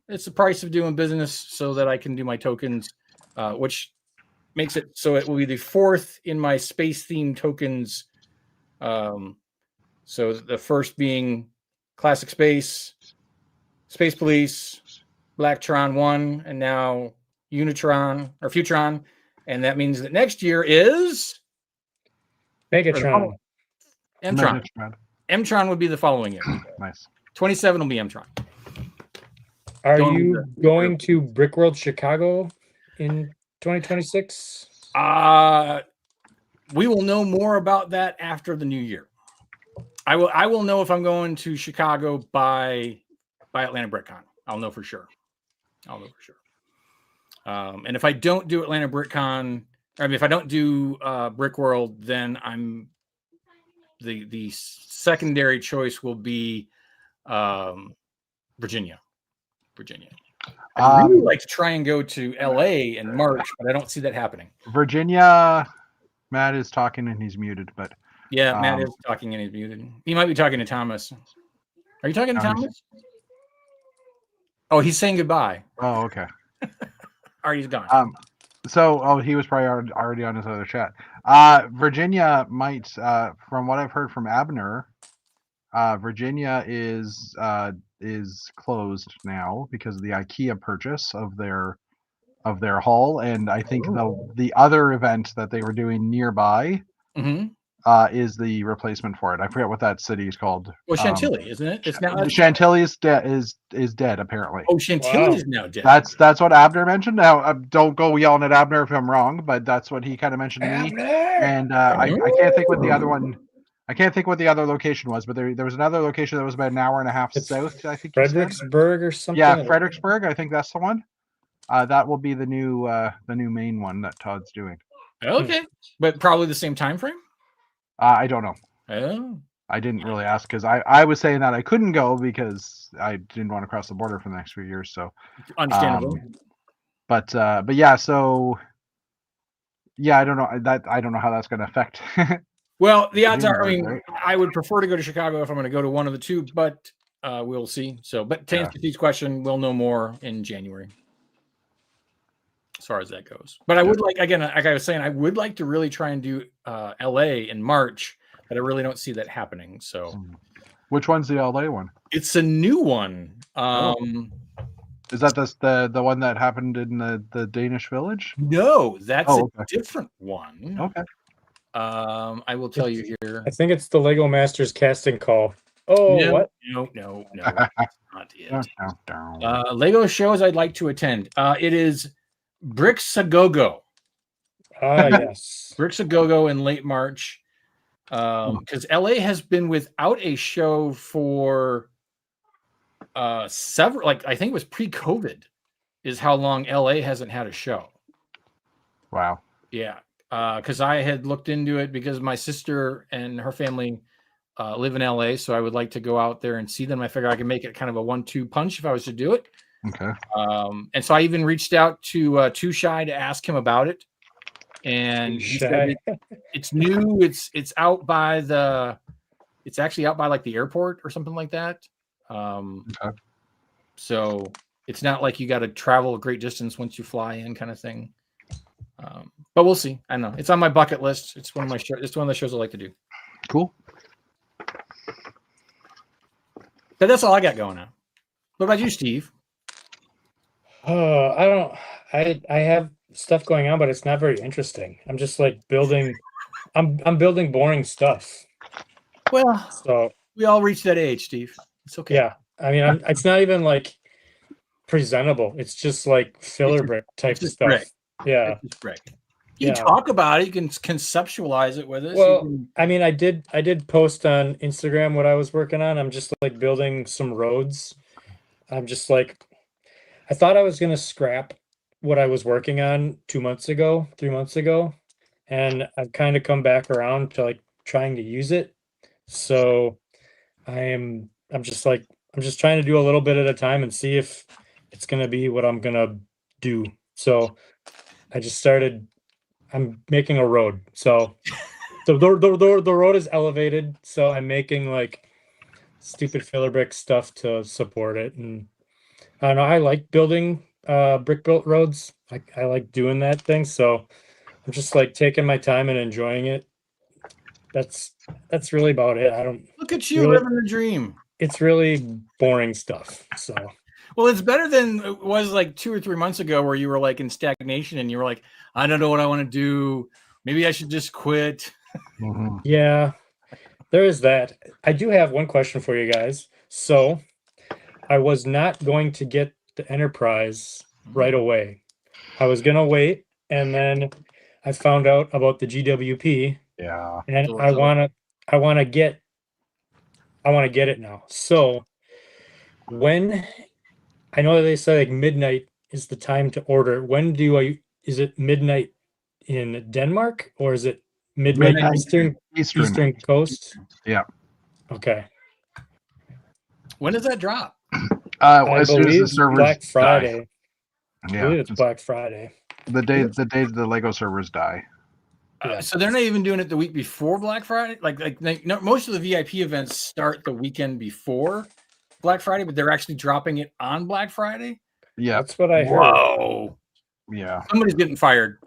[SPEAKER 2] it's the price of doing business so that I can do my tokens, which makes it so it will be the 4th in my space-themed tokens. So the first being Classic Space, Space Police, Blacktron 1, and now Unitron or Futron. And that means that next year is
[SPEAKER 4] Megatron.
[SPEAKER 2] Mtron.
[SPEAKER 5] Megatron.
[SPEAKER 2] Mtron would be the following year.
[SPEAKER 5] Nice.
[SPEAKER 2] 27 will be Mtron.
[SPEAKER 4] Are you going to Brickworld Chicago in 2026?
[SPEAKER 2] We will know more about that after the new year. I will know if I'm going to Chicago by Atlanta BrickCon. I'll know for sure. And if I don't do Atlanta BrickCon, if I don't do Brickworld, then I'm the secondary choice will be Virginia. I'd really like to try and go to LA in March, but I don't see that happening.
[SPEAKER 5] Virginia, Matt is talking and he's muted, but
[SPEAKER 2] yeah, Matt is talking and he's muted. He might be talking to Thomas. Are you talking to Thomas? Oh, he's saying goodbye.
[SPEAKER 5] Oh, okay.
[SPEAKER 2] Or he's gone.
[SPEAKER 5] He was probably already on his other chat. Virginia might, from what I've heard from Abner, Virginia is closed now because of the IKEA purchase of their hall, and I think the other event that they were doing nearby is the replacement for it. I forget what that city is called.
[SPEAKER 2] Well, Chantilly, isn't it? It's now
[SPEAKER 5] Chantilly is dead apparently.
[SPEAKER 2] Oh, Chantilly is now dead.
[SPEAKER 5] That's what Abner mentioned. Now, don't go yelling at Abner if I'm wrong, but that's what he kind of mentioned to me. And I can't think what the other one. I can't think what the other location was, but there was another location that was about an hour and a half south. I think
[SPEAKER 4] Fredericksburg or something.
[SPEAKER 5] Yeah, Fredericksburg. I think that's the one. That will be the new main one that Todd's doing.
[SPEAKER 2] Okay, but probably the same time frame.
[SPEAKER 5] I don't know.
[SPEAKER 2] Oh.
[SPEAKER 5] I didn't really ask because I was saying that I couldn't go because I didn't want to cross the border for the next few years. So
[SPEAKER 2] understandable.
[SPEAKER 5] But yeah, so yeah, I don't know how that's going to affect.
[SPEAKER 2] Well, the odds are, I would prefer to go to Chicago if I'm going to go to one of the two, but we'll see. So, but to answer Steve's question, we'll know more in January as far as that goes. But I would like I was saying, I would like to really try and do LA in March, but I really don't see that happening. So,
[SPEAKER 5] which one's the LA one?
[SPEAKER 2] It's a new one.
[SPEAKER 5] Is that the one that happened in the Danish village?
[SPEAKER 2] No, that's a different one.
[SPEAKER 5] Okay.
[SPEAKER 2] I will tell you here.
[SPEAKER 4] I think it's the Lego Masters casting call. Oh,
[SPEAKER 2] no,
[SPEAKER 4] what?
[SPEAKER 2] No, not it. Lego shows I'd like to attend. It is Bricks-A-Go-Go.
[SPEAKER 4] Yes.
[SPEAKER 2] Bricks-A-Go-Go in late March. Because LA has been without a show for several, I think it was pre-COVID is how long LA hasn't had a show.
[SPEAKER 5] Wow.
[SPEAKER 2] Yeah. Because I had looked into it because my sister and her family live in LA, so I would like to go out there and see them. I figure I can make it kind of a 1-2 punch if I was to do it.
[SPEAKER 5] Okay.
[SPEAKER 2] And so I even reached out to Too Shy to ask him about it, and he said it's new. It's actually out by the airport or something like that. So it's not like you got to travel a great distance once you fly in, kind of thing. But we'll see. I don't know. It's on my bucket list. It's one of my It's one of the shows I like to do.
[SPEAKER 5] Cool.
[SPEAKER 2] But that's all I got going on. What about you, Steve?
[SPEAKER 4] I have stuff going on, but it's not very interesting. I'm just building. I'm building boring stuff.
[SPEAKER 2] Well,
[SPEAKER 4] so
[SPEAKER 2] we all reach that age, Steve. It's okay.
[SPEAKER 4] Yeah, I mean, it's not even presentable. It's just filler brick type stuff. Brick. Yeah,
[SPEAKER 2] it's just brick. You can talk about it. You can conceptualize it with us.
[SPEAKER 4] Well, I mean, I did post on Instagram what I was working on. I'm just building some roads. I'm just I thought I was gonna scrap what I was working on 3 months ago, and I've kind of come back around to trying to use it. So I'm just trying to do a little bit at a time and see if it's gonna be what I'm gonna do. So I just started. I'm making a road. So The road is elevated, so I'm making like stupid filler brick stuff to support it. And I don't know, I like building brick built roads. I like doing that thing. So I'm just like taking my time and enjoying it. That's really about it. I don't
[SPEAKER 2] Look at you
[SPEAKER 4] really,
[SPEAKER 2] living the dream.
[SPEAKER 4] it's really boring stuff. So
[SPEAKER 2] Well, it's better than it was like 2 or 3 months ago where you were like in stagnation and you were like, I don't know what I want to do. Maybe I should just quit.
[SPEAKER 5] Mhm.
[SPEAKER 4] yeah, there is that. I do have one question for you guys. So I was not going to get the Enterprise right away. I was gonna wait, and then I found out about the GWP,
[SPEAKER 5] Yeah.
[SPEAKER 4] and
[SPEAKER 2] So
[SPEAKER 4] I
[SPEAKER 2] it's
[SPEAKER 4] wanna get it now. So when I know that they say like midnight is the time to order. When do I? Is it midnight in Denmark or is it midnight
[SPEAKER 5] Midnight
[SPEAKER 4] Eastern
[SPEAKER 5] Eastern.
[SPEAKER 4] Coast?
[SPEAKER 5] Yeah.
[SPEAKER 4] Okay.
[SPEAKER 2] When does that drop?
[SPEAKER 4] I
[SPEAKER 5] As soon as
[SPEAKER 4] believe
[SPEAKER 5] the servers
[SPEAKER 4] Black
[SPEAKER 5] die.
[SPEAKER 4] Friday. I
[SPEAKER 5] Yeah.
[SPEAKER 4] believe it's Black Friday.
[SPEAKER 5] The day the Lego servers die.
[SPEAKER 4] Yeah.
[SPEAKER 2] So they're not even doing it the week before Black Friday. No, most of the VIP events start the weekend before Black Friday, but they're actually dropping it on Black Friday.
[SPEAKER 5] Yeah.
[SPEAKER 4] That's what I heard.
[SPEAKER 2] Whoa!
[SPEAKER 5] Yeah.
[SPEAKER 2] Somebody's getting fired.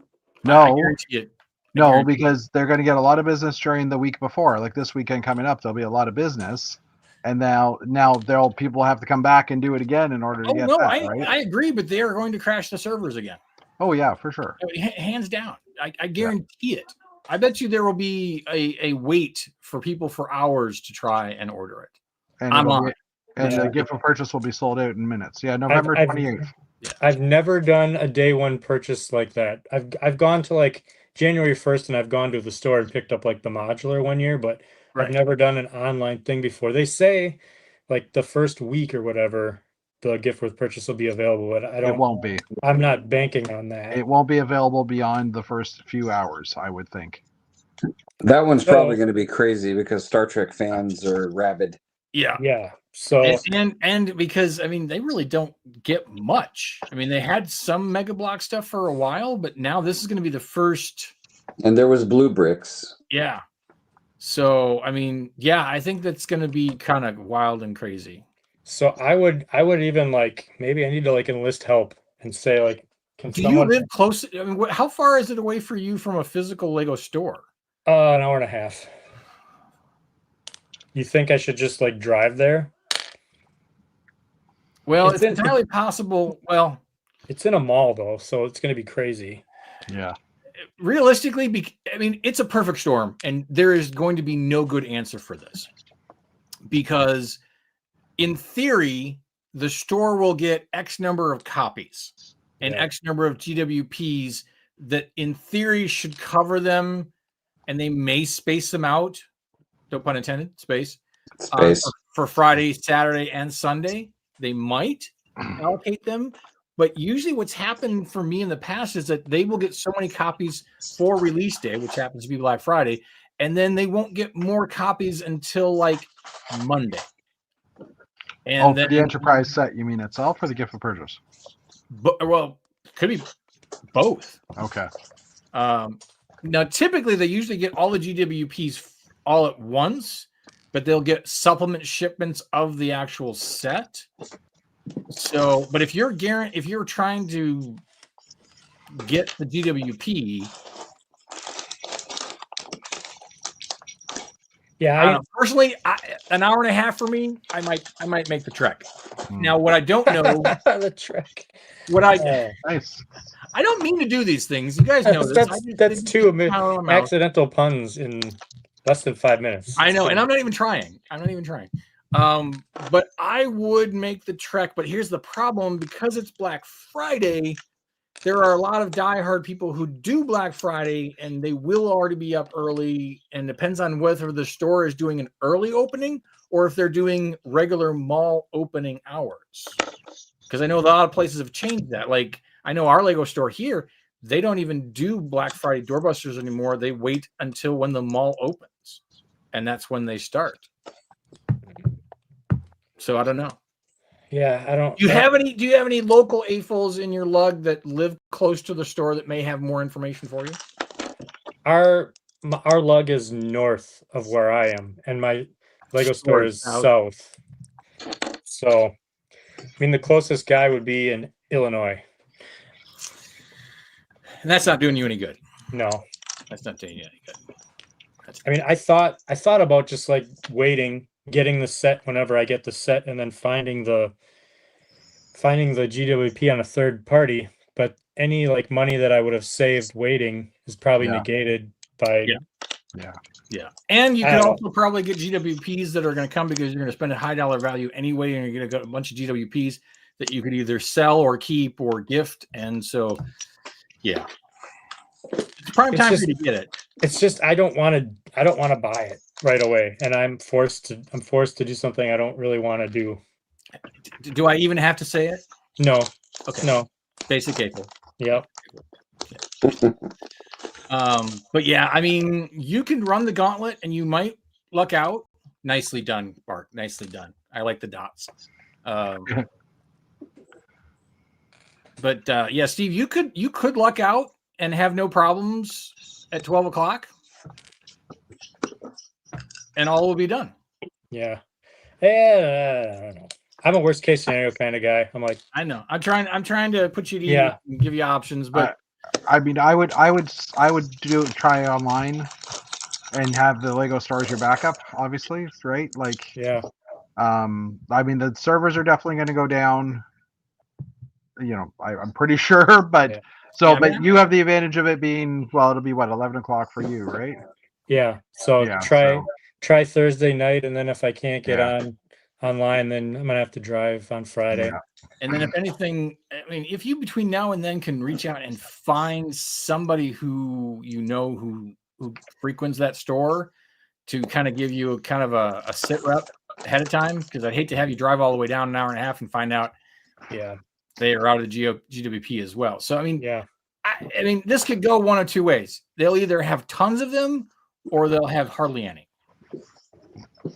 [SPEAKER 2] I
[SPEAKER 5] No.
[SPEAKER 2] guarantee it.
[SPEAKER 5] No, because they're going to get a lot of business during the week before. Like this weekend coming up, there'll be a lot of business, and now there'll people have to come back and do it again in order to get that right.
[SPEAKER 2] I agree, but they are going to crash the servers again.
[SPEAKER 5] Oh yeah, for sure.
[SPEAKER 2] Hands down. I guarantee it. I bet you there will be a wait for people for hours to try and order it.
[SPEAKER 5] And
[SPEAKER 2] online.
[SPEAKER 5] the gift of purchase will be sold out in minutes. Yeah, November
[SPEAKER 4] I've-
[SPEAKER 5] 28th.
[SPEAKER 4] I've never done a day one purchase like that. I've gone to like January 1st and I've gone to the store and picked up like the modular one year, but
[SPEAKER 2] Right.
[SPEAKER 4] I've never done an online thing before. They say like the first week or whatever, the gift with purchase will be available, but
[SPEAKER 5] It won't be.
[SPEAKER 4] I'm not banking on that.
[SPEAKER 5] It won't be available beyond the first few hours, I would think.
[SPEAKER 1] That one's
[SPEAKER 4] So-
[SPEAKER 1] probably going to be crazy because Star Trek fans are rabid.
[SPEAKER 2] Yeah.
[SPEAKER 4] Yeah. So
[SPEAKER 2] And because I mean they really don't get much. I mean they had some Mega Block stuff for a while, but now this is going to be the first.
[SPEAKER 1] And there was blue bricks.
[SPEAKER 2] Yeah. So I mean, yeah, I think that's going to be kind of wild and crazy.
[SPEAKER 4] so I would even like maybe I need to like enlist help and say like can
[SPEAKER 2] Do
[SPEAKER 4] someone
[SPEAKER 2] you live close? I mean, how far is it away for you from a physical Lego store?
[SPEAKER 4] an hour and a half. You think I should just like drive there?
[SPEAKER 2] Well,
[SPEAKER 4] It's
[SPEAKER 2] it's
[SPEAKER 4] in-
[SPEAKER 2] entirely possible. Well,
[SPEAKER 4] It's in a mall though, so it's going to be crazy.
[SPEAKER 5] Yeah.
[SPEAKER 2] realistically, I mean, it's a perfect storm, and there is going to be no good answer for this because, in theory, the store will get X number of copies and
[SPEAKER 4] Yeah.
[SPEAKER 2] X number of GWPs that, in theory, should cover them, and they may space them out. No pun intended. Space.
[SPEAKER 1] Space.
[SPEAKER 2] For Friday, Saturday, and Sunday. They might allocate them, but usually what's happened for me in the past is that they will get so many copies for release day, which happens to be Black Friday, and then they won't get more copies until like Monday. And
[SPEAKER 5] For the Enterprise set, you mean itself or the gift of purchase?
[SPEAKER 2] well, could be both.
[SPEAKER 5] Okay.
[SPEAKER 2] Now, typically, they usually get all the GWPs all at once, but they'll get supplement shipments of the actual set. So, but if you're trying to get the GWP,
[SPEAKER 4] Yeah,
[SPEAKER 2] personally, an hour and a half for me, I might make the trek. Now, what I don't know,
[SPEAKER 4] the trick.
[SPEAKER 5] Nice.
[SPEAKER 2] I don't mean to do these things. You guys know this.
[SPEAKER 4] That's two
[SPEAKER 2] out of my mouth.
[SPEAKER 4] accidental puns in less than 5 minutes.
[SPEAKER 2] I know, and I'm not even trying. But I would make the trek. But here's the problem: because it's Black Friday, there are a lot of diehard people who do Black Friday, and they will already be up early. And depends on whether the store is doing an early opening or if they're doing regular mall opening hours. Because I know a lot of places have changed that. Like I know our Lego store here, they don't even do Black Friday doorbusters anymore. They wait until when the mall opens, and that's when they start. So I don't know.
[SPEAKER 4] Yeah, I don't.
[SPEAKER 2] Do you have any local AFOLs in your lug that live close to the store that may have more information for you?
[SPEAKER 4] Our our lug is north of where I am, and my Lego store is
[SPEAKER 2] South.
[SPEAKER 4] south. So, I mean, the closest guy would be in Illinois.
[SPEAKER 2] And that's not doing you any good.
[SPEAKER 4] No,
[SPEAKER 2] That's not doing you any good.
[SPEAKER 4] I mean, I thought about just like waiting, getting the set whenever I get the set, and then finding the GWP on a third party. But any like money that I would have saved waiting is probably negated by.
[SPEAKER 2] Yeah. And you
[SPEAKER 4] I
[SPEAKER 2] can
[SPEAKER 4] don't
[SPEAKER 2] also probably get GWPs that are going to come because you're going to spend a high dollar value anyway, and you're going to get a bunch of GWPs that you could either sell or keep or gift. And so, yeah, it's prime time for you to get it.
[SPEAKER 4] It's just I don't want to buy it right away, and I'm forced to do something I don't really want to do.
[SPEAKER 2] Do I even have to say it?
[SPEAKER 4] No.
[SPEAKER 2] Okay.
[SPEAKER 4] No.
[SPEAKER 2] Basic April.
[SPEAKER 4] Yep.
[SPEAKER 2] But yeah, I mean, you can run the gauntlet and you might luck out. Nicely done, Bart. Nicely done. I like the dots. But yeah, Steve, you could luck out and have no problems at 12 o'clock, and all will be done.
[SPEAKER 4] Yeah. I don't know. I'm a worst case scenario kind of guy. I'm like,
[SPEAKER 2] I know. I'm trying to put you at ease and give you options, but
[SPEAKER 5] I mean, I would try online and have the Lego stores your backup, obviously, right? Like,
[SPEAKER 4] yeah.
[SPEAKER 5] I mean, the servers are definitely going to go down. You know, I'm pretty sure, but but you have the advantage of it being, well, it'll be what, 11 o'clock for you, right?
[SPEAKER 4] Yeah. So try Thursday night, and then if I can't get online, then I'm gonna have to drive on Friday.
[SPEAKER 5] Yeah.
[SPEAKER 2] And then if anything, I mean, if you between now and then can reach out and find somebody who you know who frequents that store to kind of give you a sit rep ahead of time, because I'd hate to have you drive all the way down an hour and a half and find out they are out of the GWP as well. So I mean, I mean, this could go one of two ways. They'll either have tons of them or they'll have hardly any.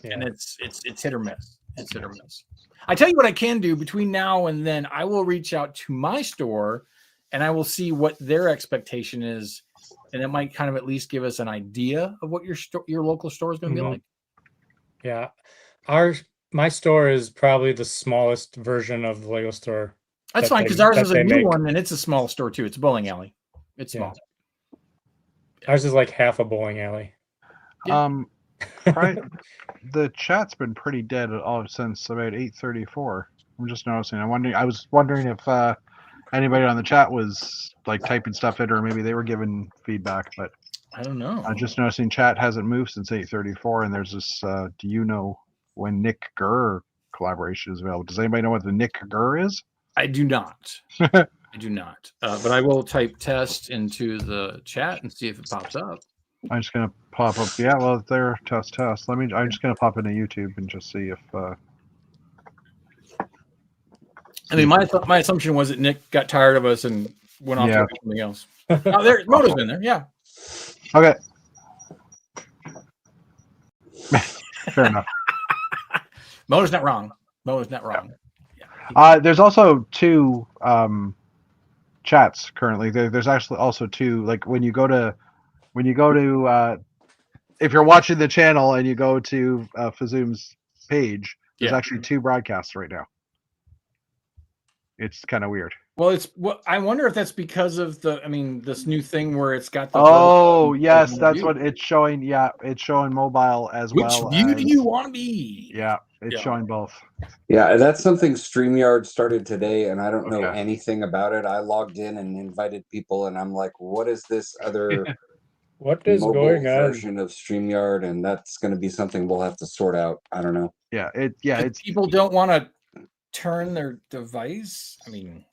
[SPEAKER 2] And it's hit or miss. It's hit or miss. I tell you what I can do between now and then. I will reach out to my store and I will see what their expectation is, and it might kind of at least give us an idea of what your local store is going to be like.
[SPEAKER 4] Yeah, my store is probably the smallest version of the Lego store.
[SPEAKER 2] That's fine, because ours is a new one and it's a small store too. It's a bowling alley. It's small.
[SPEAKER 4] Ours is like half a bowling alley.
[SPEAKER 5] The chat's been pretty dead all since about 8:34. I'm just noticing. I was wondering if anybody on the chat was like typing stuff in, or maybe they were giving feedback. But
[SPEAKER 2] I don't know.
[SPEAKER 5] I'm just noticing chat hasn't moved since 8:34, and there's this. Do you know when Nick Gurr collaboration is available? Does anybody know what the Nick Gurr is?
[SPEAKER 2] I do not. I do not. But I will type test into the chat and see if it pops up.
[SPEAKER 5] I'm just gonna pop up. Yeah, well, there. Test. I'm just gonna pop into YouTube and just see if.
[SPEAKER 2] I mean, my assumption was that Nick got tired of us and went off to something else. Oh, there, Moto's in there. Yeah.
[SPEAKER 5] Okay. Fair enough.
[SPEAKER 2] Moto's not wrong. Moto's not wrong.
[SPEAKER 5] There's also two chats currently. There's actually also two. Like when you go to if you're watching the channel and you go to Fazoom's page, there's actually two broadcasts right now. It's kind of weird.
[SPEAKER 2] Well, I wonder if that's because of this new thing where it's got the.
[SPEAKER 5] Oh yes, that's what it's showing. Yeah, it's showing mobile as well.
[SPEAKER 2] Which view do you want to be?
[SPEAKER 5] Yeah, it's showing both.
[SPEAKER 1] Yeah, that's something StreamYard started today, and I don't know anything about it. I logged in and invited people, and I'm like, "What is this other
[SPEAKER 4] what is going on
[SPEAKER 1] version of StreamYard?" And that's going to be something we'll have to sort out. I don't know.
[SPEAKER 5] Yeah, it's
[SPEAKER 2] people don't want to turn their device. I mean,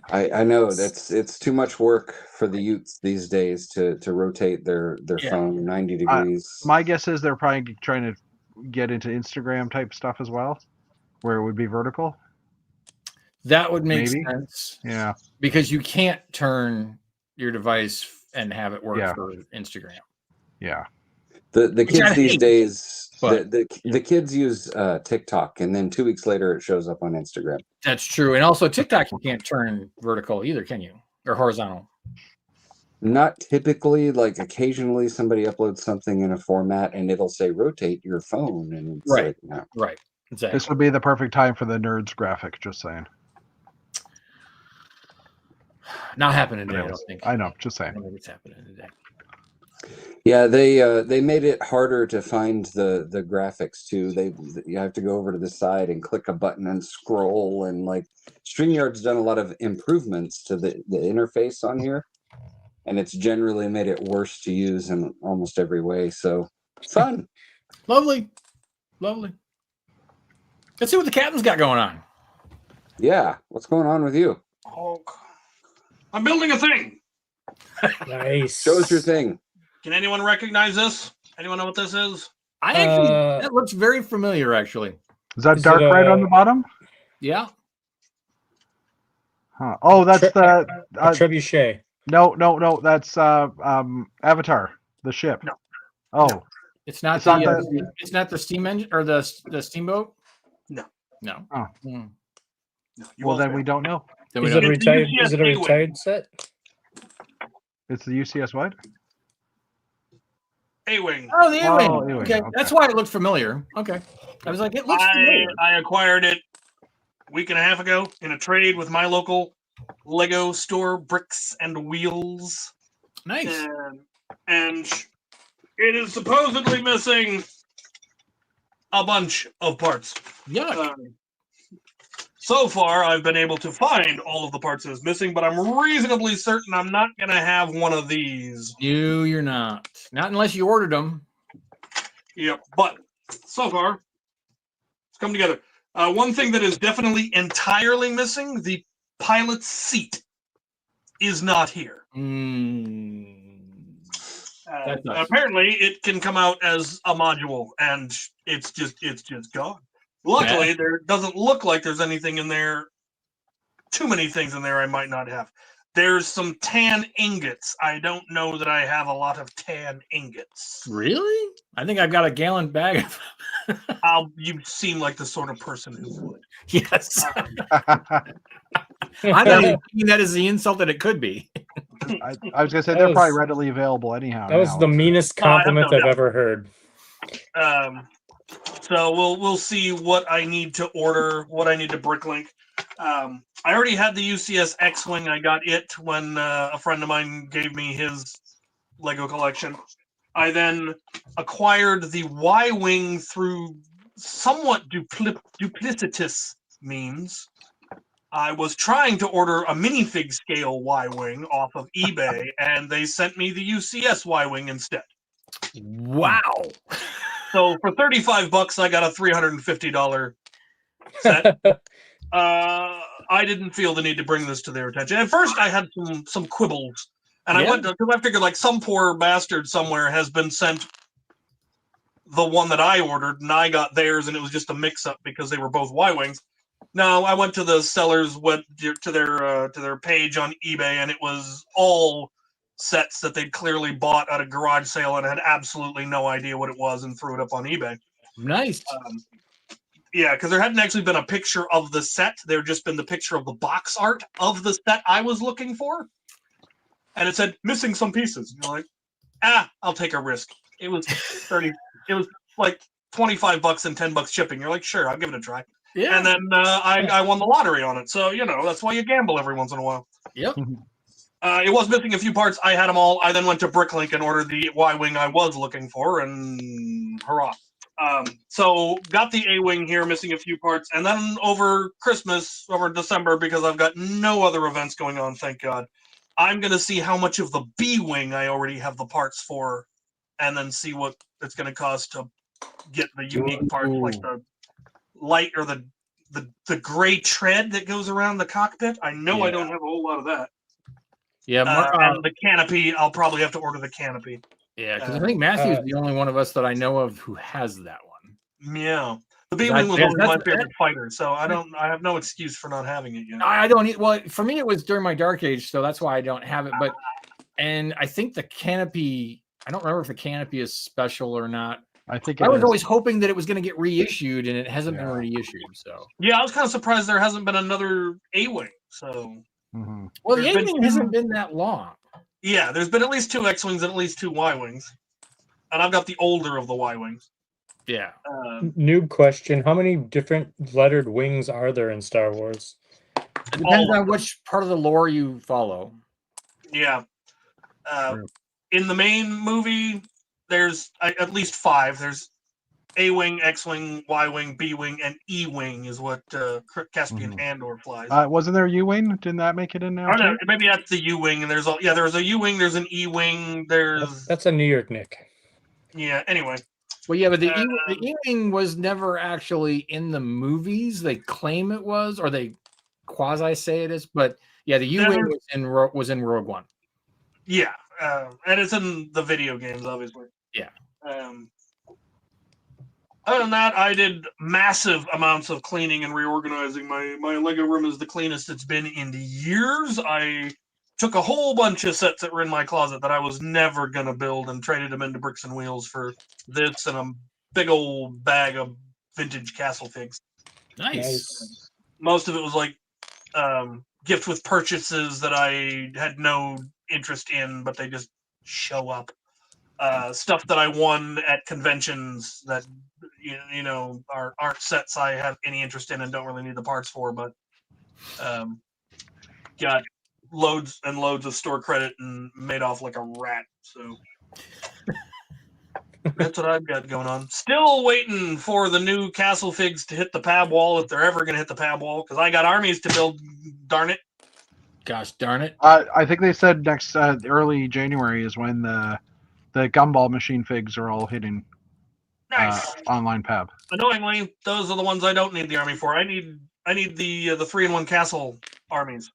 [SPEAKER 1] I know it's too much work for the youths these days to rotate their phone 90 degrees.
[SPEAKER 5] My guess is they're probably trying to get into Instagram type stuff as well, where it would be vertical.
[SPEAKER 2] That would make sense.
[SPEAKER 5] Yeah,
[SPEAKER 2] because you can't turn your device and have it work for Instagram.
[SPEAKER 5] Yeah.
[SPEAKER 1] The kids these days, the kids use TikTok, and then 2 weeks later it shows up on Instagram.
[SPEAKER 2] That's true, and also TikTok you can't turn vertical either, can you? Or horizontal?
[SPEAKER 1] Not typically. Like occasionally somebody uploads something in a format and it'll say rotate your phone, and it's
[SPEAKER 2] Right.
[SPEAKER 1] like, no.
[SPEAKER 2] Right. Exactly.
[SPEAKER 5] This would be the perfect time for the nerds graphic. Just saying.
[SPEAKER 2] Not happening today, I
[SPEAKER 5] Anyways,
[SPEAKER 2] don't think.
[SPEAKER 5] I know. Just
[SPEAKER 2] I
[SPEAKER 5] saying.
[SPEAKER 2] don't think it's happening today.
[SPEAKER 1] Yeah, they made it harder to find the graphics too. You have to go over to the side and click a button and scroll, and like StreamYard's done a lot of improvements to the interface on here, and it's generally made it worse to use in almost every way. So fun.
[SPEAKER 2] Lovely. Let's see what the captain's got going on.
[SPEAKER 1] Yeah, what's going on with you?
[SPEAKER 6] Oh, I'm building a thing.
[SPEAKER 4] Nice.
[SPEAKER 1] Show us your thing.
[SPEAKER 6] Can anyone recognize this? Anyone know what this is?
[SPEAKER 2] I actually that looks very familiar. Actually,
[SPEAKER 5] Is that
[SPEAKER 4] Is
[SPEAKER 5] dark
[SPEAKER 4] it,
[SPEAKER 5] right on the bottom?
[SPEAKER 2] yeah.
[SPEAKER 5] Huh. Oh, that's
[SPEAKER 4] A
[SPEAKER 5] the
[SPEAKER 4] trebuchet.
[SPEAKER 5] no. That's Avatar, the ship.
[SPEAKER 6] No.
[SPEAKER 5] Oh,
[SPEAKER 2] It's not
[SPEAKER 5] It's
[SPEAKER 2] the
[SPEAKER 5] not the-
[SPEAKER 2] it's not the steam engine or the steamboat.
[SPEAKER 6] No.
[SPEAKER 2] No.
[SPEAKER 5] Oh.
[SPEAKER 2] Hmm.
[SPEAKER 6] No, you
[SPEAKER 5] well
[SPEAKER 6] all
[SPEAKER 5] then
[SPEAKER 6] failed.
[SPEAKER 5] we don't know.
[SPEAKER 2] Then we
[SPEAKER 4] Is
[SPEAKER 2] don't
[SPEAKER 4] it
[SPEAKER 2] know.
[SPEAKER 6] It's the
[SPEAKER 4] retired?
[SPEAKER 6] UCS
[SPEAKER 4] Is it a
[SPEAKER 6] A-wing.
[SPEAKER 4] retired set?
[SPEAKER 5] It's the UCS what?
[SPEAKER 6] A-wing.
[SPEAKER 2] Oh, the A-wing.
[SPEAKER 5] Oh, A-wing,
[SPEAKER 2] Okay.
[SPEAKER 5] okay.
[SPEAKER 2] That's why it looked familiar. Okay, I was like, it looks familiar.
[SPEAKER 6] I acquired it a week and a half ago in a trade with my local Lego store, Bricks and Wheels,
[SPEAKER 2] Nice.
[SPEAKER 6] and it is supposedly missing a bunch of parts.
[SPEAKER 2] Yuck.
[SPEAKER 6] So far, I've been able to find all of the parts that is missing, but I'm reasonably certain I'm not going to have one of these.
[SPEAKER 2] You're not. Not unless you ordered them.
[SPEAKER 6] Yep, but so far, it's come together. One thing that is definitely entirely missing, the pilot's seat is not here.
[SPEAKER 2] That's nice.
[SPEAKER 6] Apparently, it can come out as a module, and it's just gone. Luckily, there doesn't look like there's anything in there. Too many things in there I might not have. There's some tan ingots. I don't know that I have a lot of tan ingots.
[SPEAKER 2] Really? I think I've got a gallon bag of
[SPEAKER 6] You seem like the sort of person who would.
[SPEAKER 2] Yes. I'm not even thinking that as the insult that it could be.
[SPEAKER 5] I was gonna say
[SPEAKER 4] That
[SPEAKER 5] they're
[SPEAKER 4] was-
[SPEAKER 5] probably readily available anyhow.
[SPEAKER 4] That was
[SPEAKER 5] now.
[SPEAKER 4] the meanest compliment
[SPEAKER 6] no
[SPEAKER 4] I've
[SPEAKER 6] doubt.
[SPEAKER 4] ever heard.
[SPEAKER 6] So we'll see what I need to order, what I need to bricklink. I already had the UCS X-Wing. I got it when a friend of mine gave me his Lego collection. I then acquired the Y-Wing through somewhat duplicitous means. I was trying to order a minifig scale Y-Wing off of eBay, and they sent me the UCS Y-Wing instead.
[SPEAKER 2] Wow.
[SPEAKER 6] So for $35, I got a $350 set. I didn't feel the need to bring this to their attention. At first, I had some quibbles, and I went to, because I figured like some poor bastard somewhere has been sent the one that I ordered, and I got theirs, and it was just a mix-up because they were both Y-Wings. No, I went to the sellers, went to their page on eBay, and it was all sets that they'd clearly bought at a garage sale and had absolutely no idea what it was and threw it up on eBay.
[SPEAKER 2] Nice.
[SPEAKER 6] Yeah, because there hadn't actually been a picture of the set. There just been the picture of the box art of the set I was looking for. And it said, missing some pieces. And you're like, I'll take a risk. It was it was like $25 and $10 shipping. You're like, sure, I'll give it a try.
[SPEAKER 2] Yeah.
[SPEAKER 6] And then I won the lottery on it. So, that's why you gamble every once in a while.
[SPEAKER 2] Yep.
[SPEAKER 6] It was missing a few parts. I had them all. I then went to Bricklink and ordered the Y-Wing I was looking for, and hurrah. So got the A-Wing here, missing a few parts. And then over Christmas, over December, because I've got no other events going on, thank God, I'm going to see how much of the B-Wing I already have the parts for, and then see what it's going to cost to get the unique parts, like the light or the gray tread that goes around the cockpit. I know I don't have a whole lot of that.
[SPEAKER 2] Yeah.
[SPEAKER 6] And the canopy, I'll probably have to order the canopy.
[SPEAKER 2] Yeah, because I think Matthew is the only one of us that I know of who has that one.
[SPEAKER 6] Yeah. The B-Wing was always my favorite fighter, so I have no excuse for not having it yet.
[SPEAKER 2] I don't. Well, for me, it was during my Dark Age, so that's why I don't have it. But and I think the canopy. I don't remember if the canopy is special or not.
[SPEAKER 5] I think
[SPEAKER 2] I was always hoping that it was going to get reissued, and it hasn't been reissued. So
[SPEAKER 6] yeah, I was kind of surprised there hasn't been another A-Wing. So
[SPEAKER 5] Mm-hmm.
[SPEAKER 2] well, the A-Wing hasn't been that long.
[SPEAKER 6] Yeah, there's been at least 2 X-wings and at least 2 Y-wings, and I've got the older of the Y-wings.
[SPEAKER 2] Yeah.
[SPEAKER 4] Noob question: how many different lettered wings are there in Star Wars?
[SPEAKER 2] It depends on which part of the lore you follow.
[SPEAKER 6] Yeah. In the main movie, there's at least 5. There's A-wing, X-wing, Y-wing, B-wing, and E-wing is what Caspian Andor flies.
[SPEAKER 5] Wasn't there U-wing? Didn't that make it in now?
[SPEAKER 6] Oh no, maybe that's the U-wing, and there's a U-wing, there's an E-wing, there's
[SPEAKER 4] That's a New York Nick.
[SPEAKER 6] Yeah. Anyway.
[SPEAKER 2] Well, yeah, but the E-wing was never actually in the movies. They claim it was, or they quasi say it is, but yeah, the U-wing was in Rogue One.
[SPEAKER 6] Yeah, and it's in the video games, obviously.
[SPEAKER 2] Yeah.
[SPEAKER 6] Other than that, I did massive amounts of cleaning and reorganizing. My Lego room is the cleanest it's been in years. I took a whole bunch of sets that were in my closet that I was never going to build and traded them into Bricks and Wheels for this and a big old bag of vintage castle figs.
[SPEAKER 2] Nice.
[SPEAKER 6] Most of it was like gift with purchases that I had no interest in, but they just show up. Stuff that I won at conventions that you know aren't sets I have any interest in and don't really need the parts for, but got loads and loads of store credit and made off like a rat. So that's what I've got going on. Still waiting for the new castle figs to hit the pab wall, if they're ever going to hit the pab wall, because I got armies to build. Darn it!
[SPEAKER 2] Gosh darn it!
[SPEAKER 5] I think they said next early January is when the gumball machine figs are all hitting online pab.
[SPEAKER 6] Annoyingly, those are the ones I don't need the army for. I need the 3-in-1 castle armies.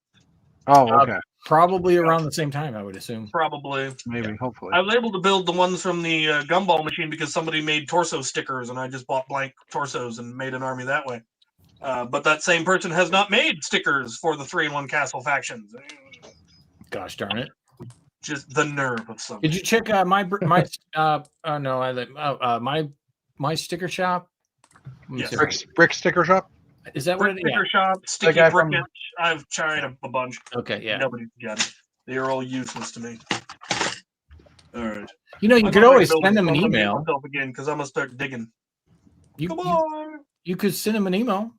[SPEAKER 5] Oh, okay.
[SPEAKER 2] Probably around the same time, I would assume.
[SPEAKER 6] Probably.
[SPEAKER 5] Maybe, hopefully.
[SPEAKER 6] I was able to build the ones from the gumball machine because somebody made torso stickers, and I just bought blank torsos and made an army that way. But that same person has not made stickers for the 3-in-1 castle factions.
[SPEAKER 2] Gosh darn it!
[SPEAKER 6] Just the nerve of something.
[SPEAKER 2] Did you check my sticker shop?
[SPEAKER 6] Yes.
[SPEAKER 5] Brick sticker shop.
[SPEAKER 2] Is that what it is?
[SPEAKER 6] Sticker shop, sticky brickage. I've tried a bunch.
[SPEAKER 2] Okay, yeah.
[SPEAKER 6] Nobody got it. They are all useless to me. All right.
[SPEAKER 2] You know, you could always send them an email.
[SPEAKER 6] Again, because I'm gonna start digging.
[SPEAKER 2] Come on. You could send them an email.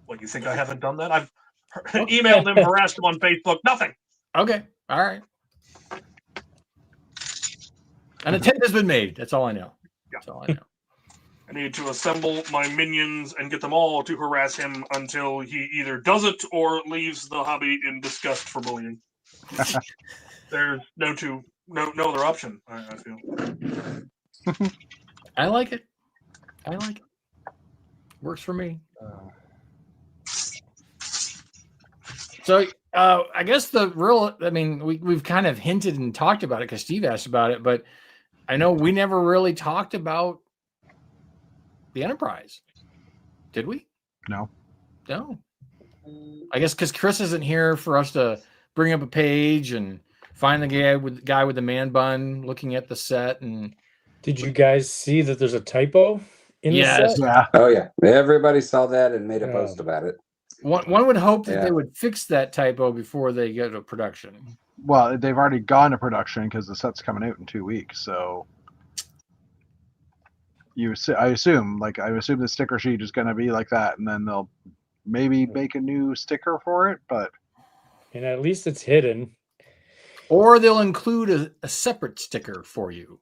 [SPEAKER 6] What, you think I haven't done that? I've emailed him, harassed him on Facebook. Nothing.
[SPEAKER 2] Okay. All right. An attempt has been made. That's all I know.
[SPEAKER 6] Yeah.
[SPEAKER 2] That's all I know.
[SPEAKER 6] I need to assemble my minions and get them all to harass him until he either does it or leaves the hobby in disgust for bullying. There's no other option, I feel.
[SPEAKER 2] I like it. Works for me. So I guess we've kind of hinted and talked about it because Steve asked about it, but I know we never really talked about the Enterprise. Did we?
[SPEAKER 5] No.
[SPEAKER 2] I guess because Chris isn't here for us to bring up a page and find the guy with the man bun looking at the set. And
[SPEAKER 4] did you guys see that there's a typo in the set?
[SPEAKER 5] Yeah.
[SPEAKER 1] Oh yeah, everybody saw that and made a post about it.
[SPEAKER 2] One would hope that they would fix that typo before they go to production.
[SPEAKER 5] Well, they've already gone to production because the set's coming out in 2 weeks. So I assume the sticker sheet is going to be like that, and then they'll maybe make a new sticker for it. But
[SPEAKER 4] and at least it's hidden.
[SPEAKER 2] Or they'll include a separate sticker for you.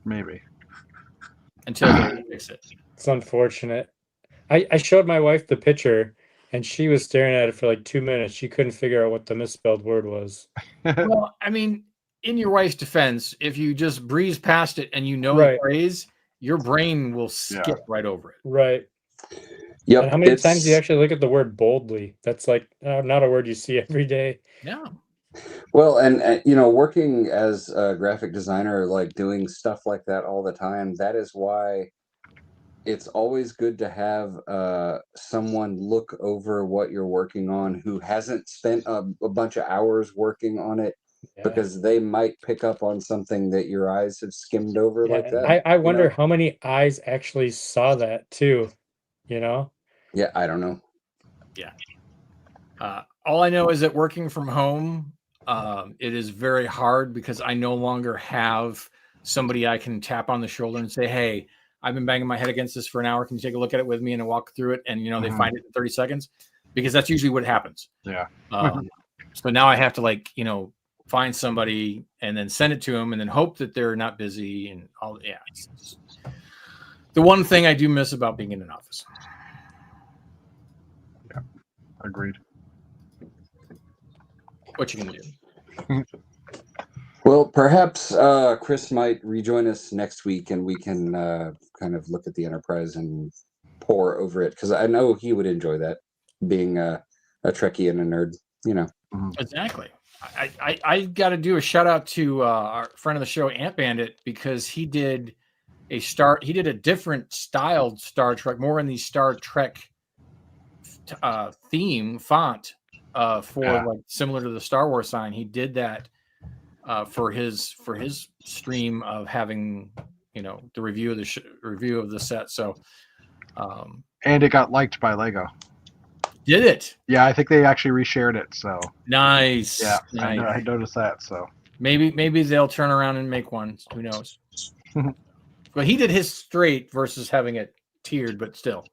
[SPEAKER 5] Maybe.
[SPEAKER 2] Until they fix it.
[SPEAKER 4] It's unfortunate. I showed my wife the picture, and she was staring at it for like 2 minutes. She couldn't figure out what the misspelled word was.
[SPEAKER 2] Well, I mean, in your wife's defense, if you just breeze past it and
[SPEAKER 4] right.
[SPEAKER 2] the phrase, your brain will skip right over it.
[SPEAKER 4] Right.
[SPEAKER 1] Yep.
[SPEAKER 4] And how many times do you actually look at the word boldly? That's like not a word you see every day.
[SPEAKER 2] Yeah.
[SPEAKER 1] Well, and working as a graphic designer, like doing stuff like that all the time, that is why it's always good to have someone look over what you're working on who hasn't spent a bunch of hours working on it, because they might pick up on something that your eyes have skimmed over like that.
[SPEAKER 4] I wonder how many eyes actually saw that too, Yeah,
[SPEAKER 1] I don't know.
[SPEAKER 2] Yeah. All I know is that working from home, it is very hard because I no longer have somebody I can tap on the shoulder and say, "Hey, I've been banging my head against this for an hour. Can you take a look at it with me and walk through it?" And they find it in 30 seconds, because that's usually what happens.
[SPEAKER 5] Yeah.
[SPEAKER 2] So now I have to find somebody and then send it to them and then hope that they're not busy and all. Yeah, it's the one thing I do miss about being in an office.
[SPEAKER 5] Yeah, agreed.
[SPEAKER 2] What you gonna do?
[SPEAKER 1] Well, perhaps Chris might rejoin us next week, and we can kind of look at the Enterprise and pore over it, because I know he would enjoy that, being a Trekkie and a nerd.
[SPEAKER 2] Exactly. I got to do a shout out to our friend of the show, Ant Bandit, because he did a different styled Star Trek, more in the Star Trek theme font for similar to the Star Wars sign. He did that for his stream of having the review of the set. So
[SPEAKER 5] and it got liked by Lego.
[SPEAKER 2] Did it?
[SPEAKER 5] Yeah, I think they actually reshared it. So
[SPEAKER 2] nice.
[SPEAKER 5] Yeah,
[SPEAKER 2] nice.
[SPEAKER 5] I noticed that. So
[SPEAKER 2] maybe they'll turn around and make one. Who knows? But he did his straight versus having it tiered, but still,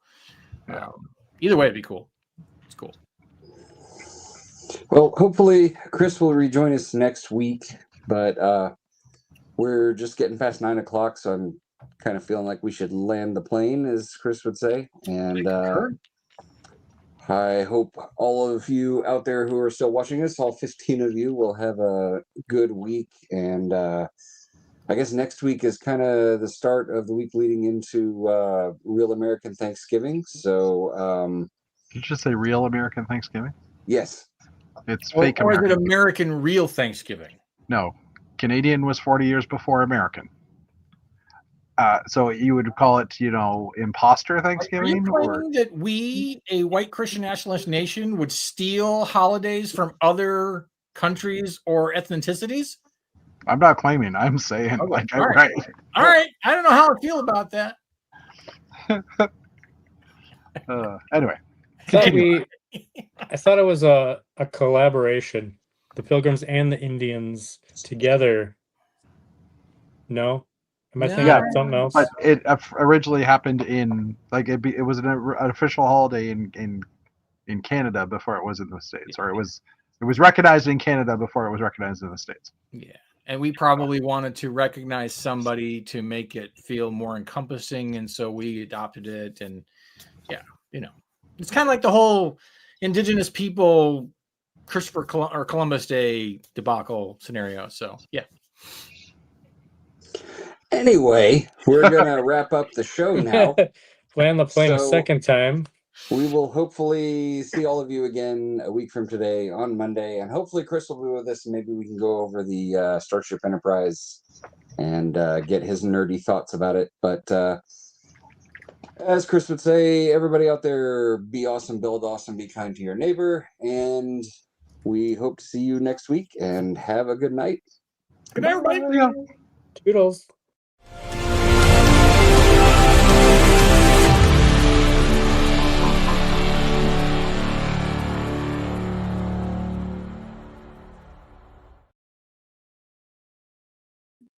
[SPEAKER 2] either way, it'd be cool. It's cool.
[SPEAKER 1] Well, hopefully Chris will rejoin us next week, but we're just getting past 9 o'clock, so I'm kind of feeling like we should land the plane, as Chris would say. And I hope all of you out there who are still watching us, all 15 of you, will have a good week. And I guess next week is kind of the start of the week leading into Real American Thanksgiving. So
[SPEAKER 5] did you just say Real American Thanksgiving?
[SPEAKER 1] Yes.
[SPEAKER 5] It's fake
[SPEAKER 2] or
[SPEAKER 5] American.
[SPEAKER 2] Is it American Real Thanksgiving?
[SPEAKER 5] No. Canadian was 40 years before American. So you would call it, imposter Thanksgiving?
[SPEAKER 2] Are you claiming that we, a white Christian nationalist nation, would steal holidays from other countries or ethnicities?
[SPEAKER 5] I'm not claiming. I'm saying,
[SPEAKER 2] Okay.
[SPEAKER 5] like,
[SPEAKER 2] All
[SPEAKER 5] right.
[SPEAKER 2] All right. I don't know how I feel about that.
[SPEAKER 5] Anyway.
[SPEAKER 4] I thought it was a collaboration. The Pilgrims and the Indians together. No? Am I thinking of something else?
[SPEAKER 5] But it originally happened in, like, it was an official holiday in Canada before it was in the States, or it was recognized in Canada before it was recognized in the States.
[SPEAKER 2] Yeah. And we probably wanted to recognize somebody to make it feel more encompassing, and so we adopted it. And it's kind of like the whole Indigenous people Columbus Day debacle scenario. So yeah.
[SPEAKER 1] Anyway, we're gonna wrap up the show now.
[SPEAKER 4] Land the plane a second time.
[SPEAKER 1] We will hopefully see all of you again a week from today on Monday, and hopefully Chris will be with us, and maybe we can go over the Starship Enterprise and get his nerdy thoughts about it. But as Chris would say, everybody out there, be awesome, build awesome, be kind to your neighbor, and we hope to see you next week, and have a good night.
[SPEAKER 2] Good night, everybody.
[SPEAKER 4] Toodles.